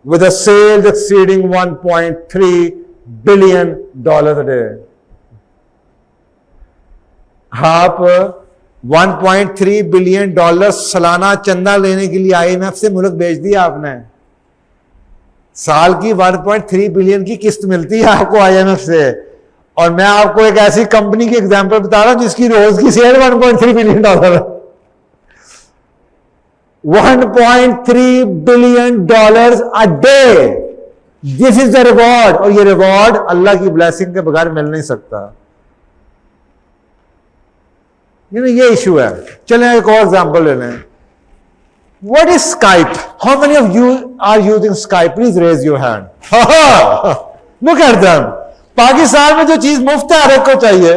with a sales exceeding $1.3 billion a day। आप 1.3 बिलियन डॉलर सालाना चंदा लेने के लिए IMF से मुल्क भेज दिया आपने। साल की 1.3 बिलियन की किस्त मिलती है आपको IMF से, और मैं आपको एक ऐसी कंपनी की एग्जांपल बता रहा हूं जिसकी रोज की sale $1.3 billion. 1.3 billion a day, this is the reward. और ये रिवॉर्ड अल्लाह की ब्लेसिंग के बगैर मिल नहीं सकता। ये इशू है। चलें एक और एग्जांपल ले लें। What is Skype? How many of you are using Skype? Please raise your hand. Look at them. Pakistan में जो चीज मुफ्त है हर एक को चाहिए।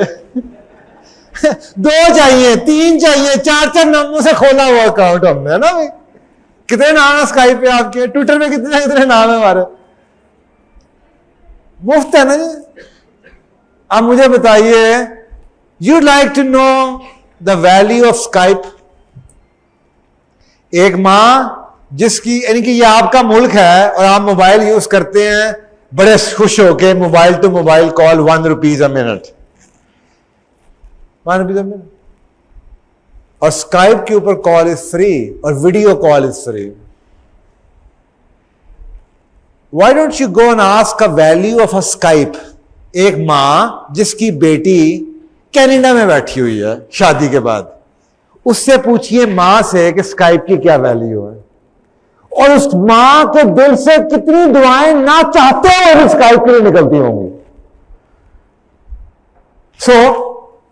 2 चाहिए, 3 चाहिए, 4 नामों से खोला हुआ अकाउंट हमने, है ना भाई? कितने नाम है स्काइप पे आपके? ट्विटर में कितने नाम है हमारे? मुफ्त है ना जी। अब मुझे बताइए, you like to know the value of Skype? एक मां जिसकी, यानी कि ये आपका मुल्क है और आप मोबाइल यूज करते हैं बड़े खुश होके, mobile to mobile call ₹1 a minute, ₹1 a minute, और स्काइप के ऊपर कॉल इज फ्री और video call is free. Why don't you go and ask a value of a Skype? एक मां जिसकी बेटी कनाडा में बैठी हुई है शादी के बाद, उससे पूछिए मां से कि स्काइप की क्या वैल्यू है, और उस मां के दिल से कितनी दुआएं ना चाहते हुए स्काइप के लिए निकलती होंगी.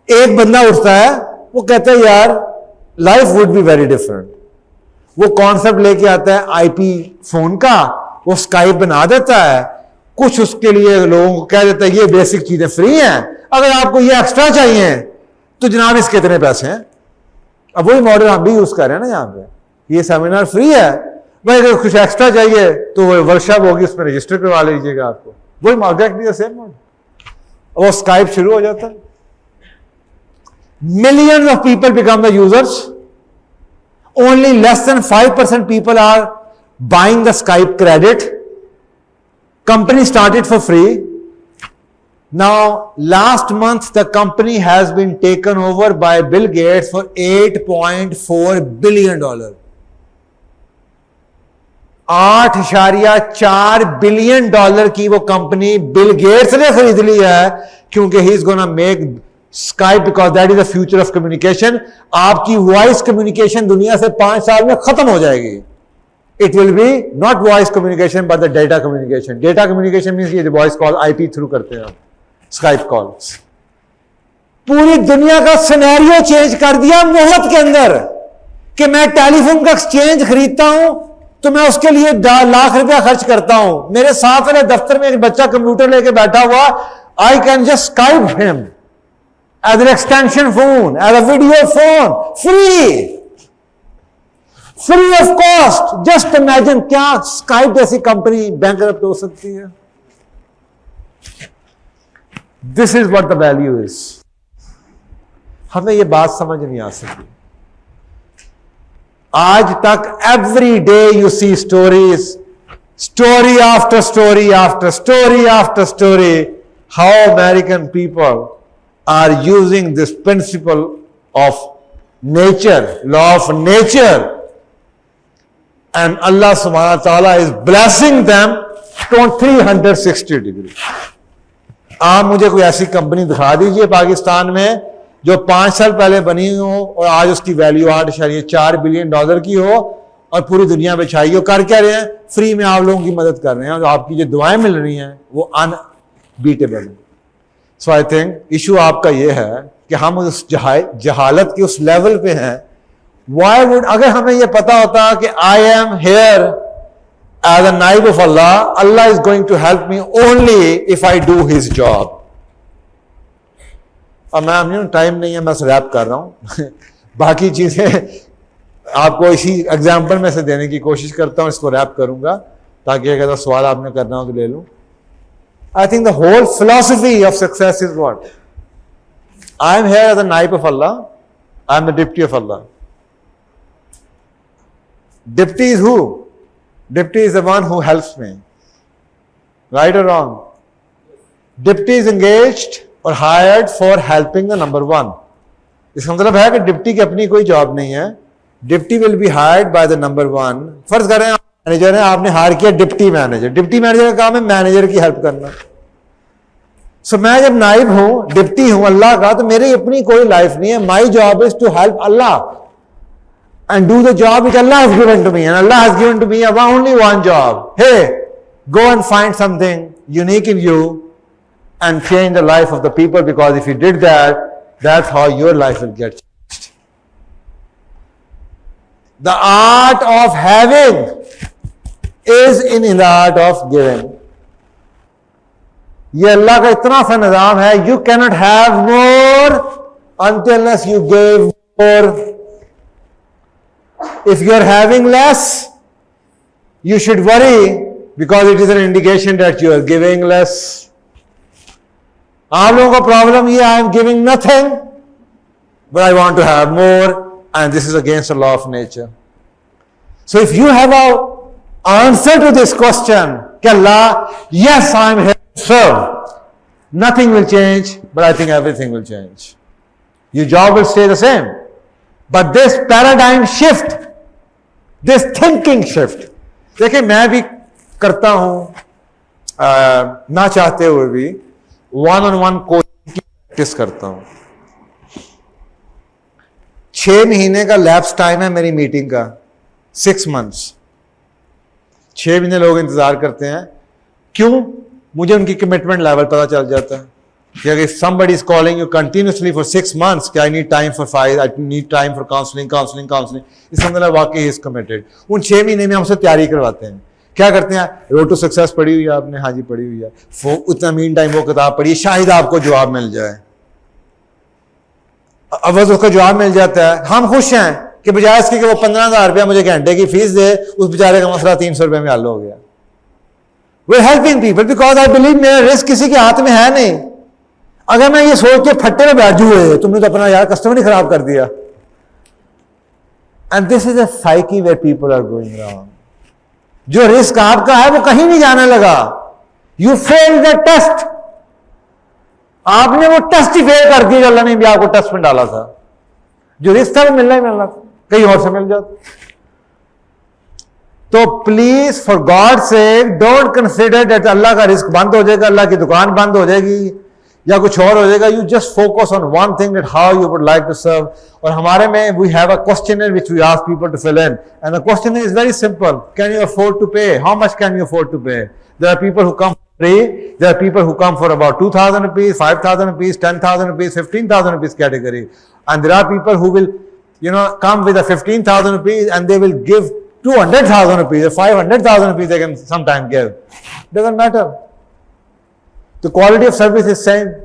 एक बंदा उठता है, वो कहता है यार life would be very different. वो कॉन्सेप्ट लेके आता है आईपी फोन का, वो स्काइप बना देता है, कुछ उसके लिए लोगों को कह देता है ये बेसिक चीजें फ्री हैं, अगर आपको ये एक्स्ट्रा चाहिए तो जनाब इसके इतने पैसे हैं. अब वही मॉडल हम भी यूज कर रहे हैं ना यहाँ पे, ये सेमिनार फ्री है भाई, अगर कुछ एक्स्ट्रा चाहिए तो वर्कशॉप होगी, उसमें रजिस्टर करवा लीजिएगा आपको. वही मॉडल सेम मॉडल. वो स्काइप शुरू हो जाता है. Millions of people become the users. Only less than 5% people are buying the Skype credit. Company started for free. Now, last month, the company has been taken over by Bill Gates for $8.4 billion. $8.4 billion की वो company Bill Gates ने खरीद ली है, क्योंकि he is gonna make Skype because that is the future of communication. आपकी voice communication दुनिया से 5 साल में खत्म हो जाएगी. It will be not voice communication but the data communication. Data communication means ये वॉइस कॉल आईपी थ्रू करते हैं, स्काइप कॉल्स. पूरी दुनिया का सिनेरियो चेंज कर दिया मोहलत के अंदर, कि मैं टेलीफोन का एक्सचेंज खरीदता हूं तो मैं उसके लिए लाख रुपया खर्च करता हूं. मेरे साथ वाले दफ्तर में एक बच्चा कंप्यूटर लेके बैठा हुआ, I can just Skype him as an extension phone, as a video phone, free of cost. Just imagine, क्या Skype जैसी कंपनी bankrupt हो सकती है? This is what the value is. हमें ये बात समझ नहीं आ सकती. आज तक every day you see stories, story after story after story after story, how American people are using this principle of nature, law of nature, and Allah subhanahu wa ta'ala is blessing them from 360 degrees. आप मुझे कोई ऐसी company दिखा दीजिए पाकिस्तान में जो 5 साल पहले बनी हो और आज उसकी वैल्यू $8.4 बिलियन की हो और पूरी दुनिया में छाई हो. कर क्या रहे हैं? फ्री में आप लोगों की मदद कर रहे हैं और आपकी जो दुआएं मिल रही हैं वो अनबीटेबल है. सो आई थिंक इशू आपका ये है कि हम उस जहालत के उस लेवल पे हैं. वाई वुड, अगर हमें ये पता होता कि I am here as a नाइब of Allah, Allah is going to help me only if I do his job. और मैं टाइम नहीं है, मैं रैप कर रहा हूं. बाकी चीजें आपको इसी एग्जाम्पल में से देने की कोशिश करता हूं, इसको रैप करूंगा ताकि अगर सवाल आपने करना हो तो ले लूं. I think the whole philosophy of success is what? I am here as a naib of Allah. I am the deputy of Allah. Deputy is who? Deputy is the one who helps me. Right or wrong? Deputy is engaged or hired for helping the number one. इसका मतलब है कि deputy की अपनी कोई job नहीं है. Deputy will be hired by the number one. फर्ज करें आप मैनेजर है, आपने हायर किया डिप्टी मैनेजर. डिप्टी मैनेजर का काम है मैनेजर की हेल्प करना. सो मैं जब नाइब हूं, डिप्टी हूं अल्लाह का, तो मेरी अपनी कोई लाइफ नहीं है. My job is to help Allah and do the job which Allah has given to me. And Allah has given to me only one job. Hey, go and find something unique in you and change the life of the people, because if you did that, that's how your life will get changed. The art of having is in the art of giving. ये अल्लाह का इतना सा निजाम है. You cannot have more unless you give more. If you are having less, you should worry because it is an indication that you are giving less. आप लोगों का problem ये, I am giving nothing but I want to have more, and this is against the law of nature. So if you have a answer to this question कि Allah, yes I am here to serve, nothing will change, but I think everything will change. Your job will stay the same, but this paradigm shift, this thinking shift, देखिए मैं भी करता हूं ना चाहते हुए भी, वन ऑन वन कोचिंग की प्रैक्टिस करता हूं. 6 महीने का लैप्स टाइम है मेरी मीटिंग का, 6 months. 6 महीने लोग इंतजार करते हैं. क्यों? मुझे उनकी कमिटमेंट लेवल पता चल जाता है कि अगर somebody is calling you continuously for 6 months कि I need time for Faiez, I need time for counseling, इसका मतलब वाकई is committed. उन 6 महीने में हमसे तैयारी करवाते हैं. क्या करते हैं? रोड टू सक्सेस पढ़ी हुई है आपने? हाँ जी पढ़ी हुई है. उतना मीन टाइम वो किताब पढ़िए, शायद आपको जवाब मिल जाए. अब उसका जवाब मिल जाता है, हम खुश हैं कि बजाय इसके कि वो 15,000 रुपया मुझे घंटे की फीस दे, उस बेचारे का मसला 300 रुपये में हल हो गया. We're helping people because I believe मेरा रिस्क किसी के हाथ में है नहीं. अगर मैं ये सोच के फट्टे में बैठ हुए, तुमने तो अपना यार कस्टमर ही खराब कर दिया. And this is a psyche where people are going wrong. जो रिस्क आपका है वो कहीं नहीं जाने लगा. You failed the test. आपने वो टेस्ट ही फेल कर दिया. अल्लाह ने भी आपको टेस्ट में डाला था. जो रिस्क था वो मिलना ही मिलना था, कहीं और से मिल जाता. तो प्लीज फॉर गॉड से डोंट कंसिडर दैट अल्लाह का रिस्क बंद हो जाएगा, अल्लाह की दुकान बंद हो जाएगी या कुछ और हो जाएगा. You just focus on one thing, that how you would like to serve. और हमारे में we have a questionnaire which we ask people to fill in, and the question is very simple. Can you afford to pay? How much can you afford to pay? There are people who come free, there are people who come for about 2,000 rupees, 5,000 rupees, 10,000 rupees, 15,000 rupees category, and there are people who will come with a 15,000 rupees and they will give 200,000 rupees or 500,000 rupees they can sometime give. Doesn't matter. The quality of service is same.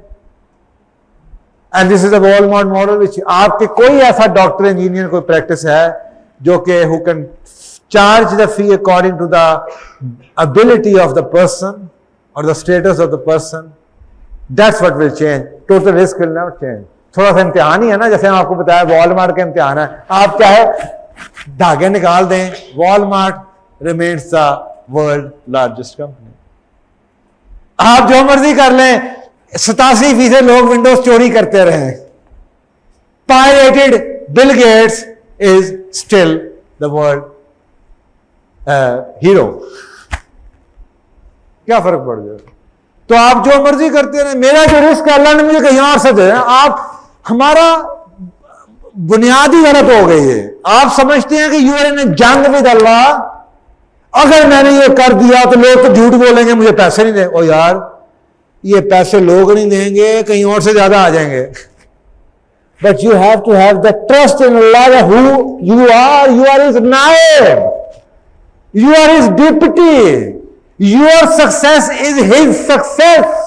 And this is a Walmart model which आपके कोई ऐसा doctor engineer कोई practice है जो कि who can charge the fee according to the ability of the person or the status of the person. That's what will change. Total risk will not change. थोड़ा सा इम्तिहान ही है ना, जैसे हम आपको बताया वॉलमार्ट का इम्तिहान है. आप क्या है धागे निकाल दें, Walmart remains the world largest company. आप जो मर्जी कर लें, 87% लोग विंडोज चोरी करते रहे. Pirated Bill Gates is still the world hero. क्या फर्क पड़ जाए? तो आप जो मर्जी करते रहे. मेरा जो रिस्क अल्लाह ने मुझे कहीं और से दे. आप हमारा बुनियादी गलत हो गई है. आप समझते हैं कि यू आर इन जंग विद अल्लाह. अगर मैंने ये कर दिया तो लोग तो झूठ बोलेंगे, मुझे पैसे नहीं देंगे. ओ यार, ये पैसे लोग नहीं देंगे, कहीं और से ज्यादा आ जाएंगे. But you have to have the trust in Allah who you are. You are his नायब, you are his deputy. Your success is his success.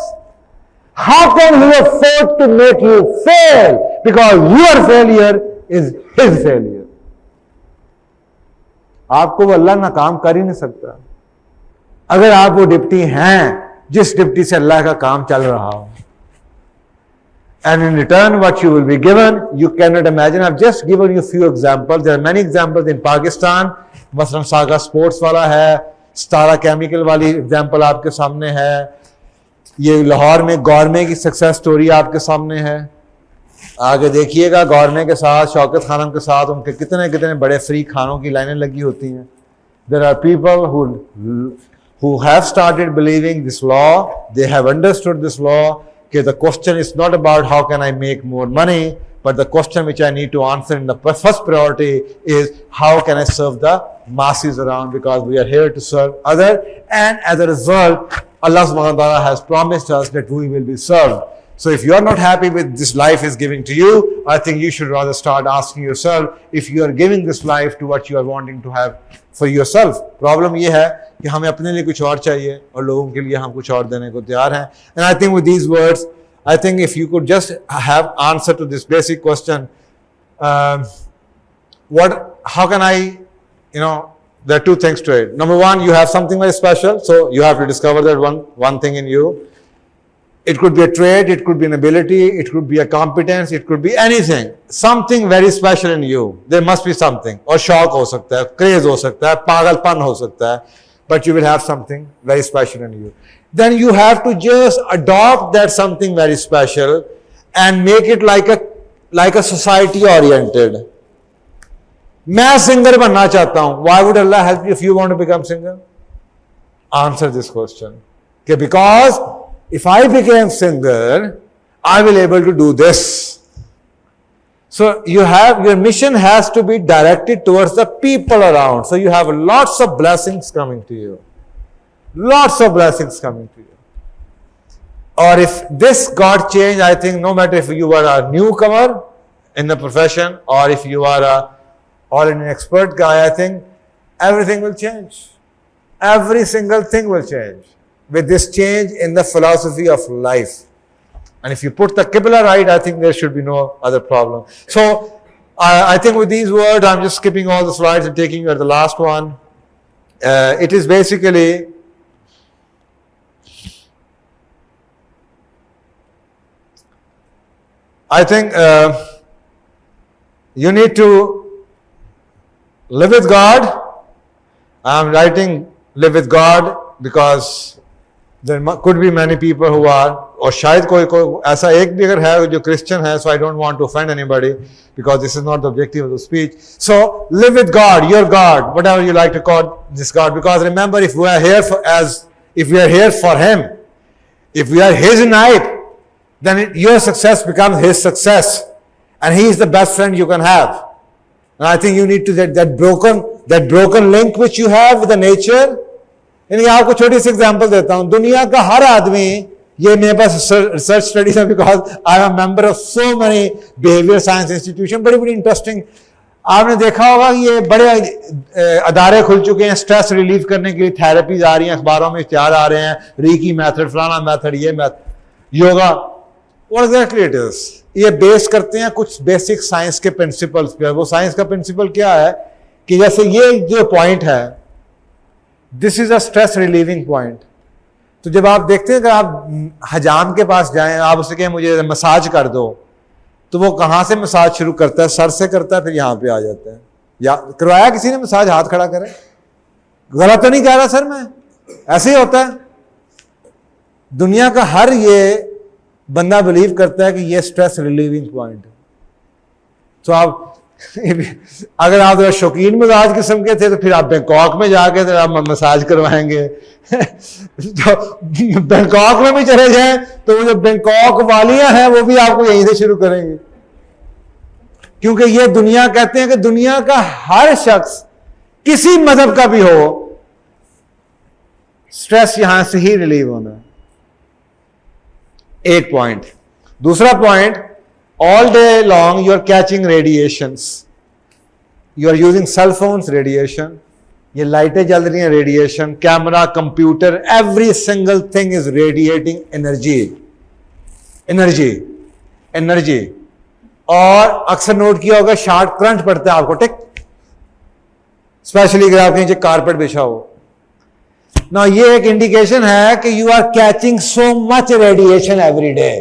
How can he afford to make you fail? Because your failure is his failure. आपको वो अल्लाह नाकाम कर ही नहीं सकता अगर आप वो डिप्टी हैं जिस डिप्टी से अल्लाह का काम चल रहा हो. And in return, what you will be given, you cannot imagine. I've just given you a few examples. There are many examples in Pakistan. मसलन सागा स्पोर्ट्स वाला है, स्टारा केमिकल वाली एग्जांपल आपके सामने है. ये लाहौर में गौरमे की सक्सेस स्टोरी आपके सामने है. आगे देखिएगा गौरमे के साथ, शौकत खानम के साथ उनके कितने कितने बड़े फ्री खानों की लाइनें लगी होती हैं. There are people who have started believing this law. They have understood this law. Okay, the question is not about how can I make more money, but the question which I need to answer in the first priority is how can I serve the masses around, because we are here to serve others, and as a result Allah subhanahu wa ta'ala has promised us that we will be served. So if you are not happy with this life is giving to you, I think you should rather start asking yourself if you are giving this life to what you are wanting to have for yourself. Problem ये है कि हमें अपने लिए कुछ और चाहिए और लोगों के लिए हम कुछ और देने को तैयार हैं. And I think with these words, I think if you could just have answer to this basic question, how can I, there are two things to it. Number one, you have something very special, so you have to discover that one thing in you. It could be a trait, it could be an ability, it could be a competence, it could be anything. Something very special in you. There must be something. और शौक हो सकता है, craze हो सकता है, पागलपन हो सकता है. But you will have something very special in you. Then you have to just adopt that something very special and make it like a society oriented. मैं singer बनना चाहता हूँ. Why would Allah help you if you want to become singer? Answer this question. Okay, because if I became singer, I will able to do this. So your mission has to be directed towards the people around. So you have lots of blessings coming to you. Lots of blessings coming to you. Or if this got changed, I think no matter if you are a newcomer in the profession or if you are already an expert guy, I think everything will change. Every single thing will change with this change in the philosophy of life. And if you put the Qibla right, I think there should be no other problem. So I think with these words, I'm just skipping all the slides and taking you at the last one. It is basically I think you need to live with God. I'm writing live with God because there could be many people who are, और शायद कोई ऐसा एक भी अगर है जो Christian है, so I don't want to offend anybody because this is not the objective of the speech. So live with God, your God, whatever you like to call this God, because remember, if we are here for Him, if we are His knight, then your success becomes His success, and He is the best friend you can have. And I think you need to get that broken link which you have with the nature. यानी आपको छोटी सी example देता हूं. दुनिया का हर आदमी, ये मेरे पास रिसर्च स्टडीज है because I am member of so many behaviour science institution, बड़ी बड़ी इंटरेस्टिंग. आपने देखा होगा ये बड़े अदारे खुल चुके हैं स्ट्रेस रिलीव करने के लिए, थेरेपीज आ रही हैं, अखबारों में इश्तिहार आ रहे हैं, रीकी मेथड, फलाना मेथड, ये method, yoga. What exactly it is? ये बेस करते हैं कुछ बेसिक साइंस के प्रिंसिपल्स पे. वो साइंस का प्रिंसिपल क्या है कि जैसे ये जो पॉइंट है, this is a stress relieving point. तो जब आप देखते हैं कि आप हजाम के पास जाएं, आप उसे कहें मुझे मसाज कर दो, तो वो कहां से मसाज शुरू करता है? सर से करता है, फिर यहां पे आ जाता है. या करवाया किसी ने मसाज? हाथ खड़ा करें. गलत तो नहीं कह रहा सर मैं? ऐसे ही होता है. दुनिया का हर ये बंदा बिलीव करता है कि ये स्ट्रेस रिलीविंग पॉइंट है. तो आप अगर आप जरा शौकीन मसाज किस्म के थे तो फिर आप बैंकॉक में जाके जरा मसाज करवाएंगे. तो बैंकॉक में भी चले जाएं तो वो जो बैंकॉक वालियां हैं वो भी आपको यहीं से शुरू करेंगे, क्योंकि ये दुनिया, कहते हैं कि दुनिया का हर शख्स किसी मजहब का भी हो, स्ट्रेस यहां से ही रिलीव होना है. एक पॉइंट. दूसरा point, all day long you are catching radiations. You are using cell phones, radiation. ये लाइटें जल रही हैं, radiation. Camera, computer, every single thing is radiating energy. energy. और अक्सर नोट किया होगा शार्ट करंट पड़ता है आपको, टिक, स्पेशली अगर आपके नीचे कारपेट बिछा हो ना. ये एक इंडिकेशन है कि you are catching so much radiation every day.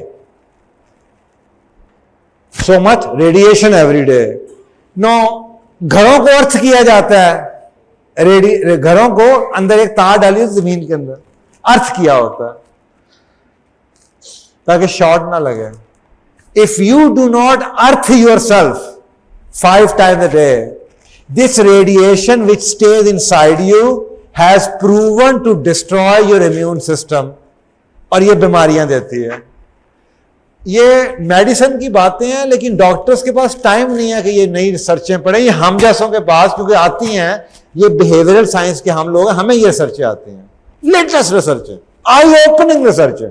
So much radiation every day. No, घरों को अर्थ किया जाता है. घरों को अंदर एक तार डाली जमीन के अंदर, अर्थ किया होता है ताकि शॉर्ट ना लगे. If you do not earth yourself 5 times a day, this radiation which stays inside you has proven to destroy your immune system, और ये बीमारियां देती है. ये मेडिसिन की बातें हैं, लेकिन डॉक्टर्स के पास टाइम नहीं है कि ये नई रिसर्चें पढ़ें. ये हम जैसों के पास क्योंकि आती हैं, ये बिहेवियरल साइंस के हम लोग हैं, हमें ये रिसर्चें आती हैं, लेटेस्ट रिसर्चें, आई ओपनिंग रिसर्चें.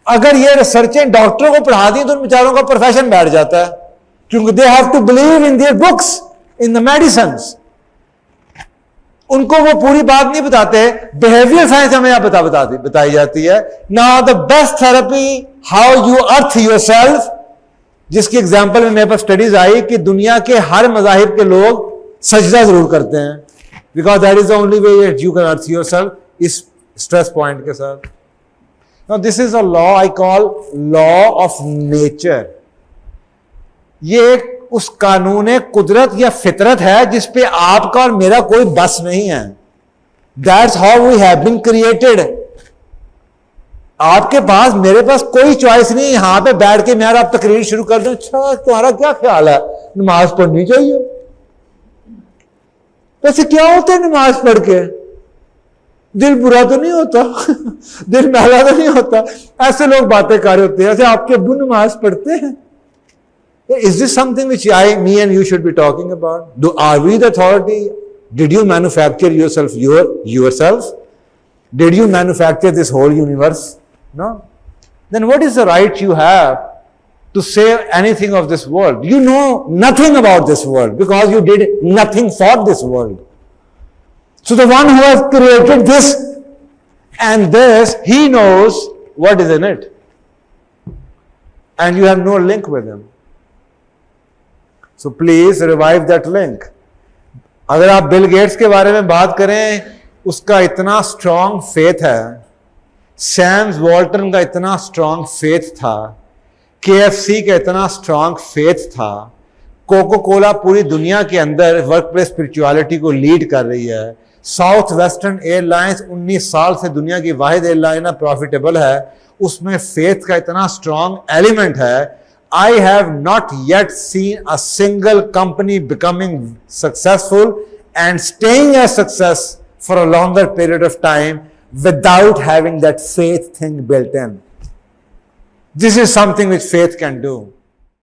अगर ये रिसर्चें डॉक्टरों को पढ़ा दी तो उन बेचारों का प्रोफेशन बैठ जाता है, क्योंकि they have to believe in their books, in the medicines. उनको वो पूरी बात नहीं बताते. बिहेवियर साइंस हमें बताई जाती है. Now the best therapy, how you earth yourself, जिसकी एग्जांपल में मेरे पास स्टडीज आई कि दुनिया के हर मजाहिब के लोग सजदा जरूर करते हैं, because that is the only way you can earth yourself इस स्ट्रेस पॉइंट के साथ. Now this is a law I call law of nature. ये एक उस कानून कुदरत या फितरत है जिस पे आपका और मेरा कोई बस नहीं है. That's how we have been created. आपके पास मेरे पास कोई चॉइस नहीं. यहां पे बैठ के मैं आप तकरीर शुरू कर दूं, अच्छा तुम्हारा क्या ख्याल है, नमाज पढ़नी चाहिए. वैसे क्या होता है नमाज पढ़ के? दिल बुरा तो नहीं होता दिल मैला तो नहीं होता. ऐसे लोग बातें कर रहे होते हैं, ऐसे आपके अब्बू नमाज पढ़ते हैं. Is this something which me and you should be talking about? Are we the authority? Did you manufacture yourself? Did you manufacture this whole universe? No. Then what is the right you have to say anything of this world? You know nothing about this world because you did nothing for this world. So the one who has created this and this, he knows what is in it. And you have no link with him. So please revive that link. अगर आप Bill Gates के बारे में बात करें, उसका इतना strong faith है, सैम्स वॉल्टन का इतना स्ट्रॉन्ग फेथ था, KFC का इतना स्ट्रॉन्ग फेथ था, कोको कोला पूरी दुनिया के अंदर वर्क प्लेस स्पिरिचुअलिटी को लीड कर रही है, साउथ वेस्टर्न एयरलाइंस 19 साल से दुनिया की वाहिद एयरलाइन प्रॉफिटेबल है, उसमें फेथ का इतना स्ट्रॉन्ग एलिमेंट है. I have not yet seen a single company becoming successful and staying as success for a longer period of time without having that faith thing built in. This is something which faith can do.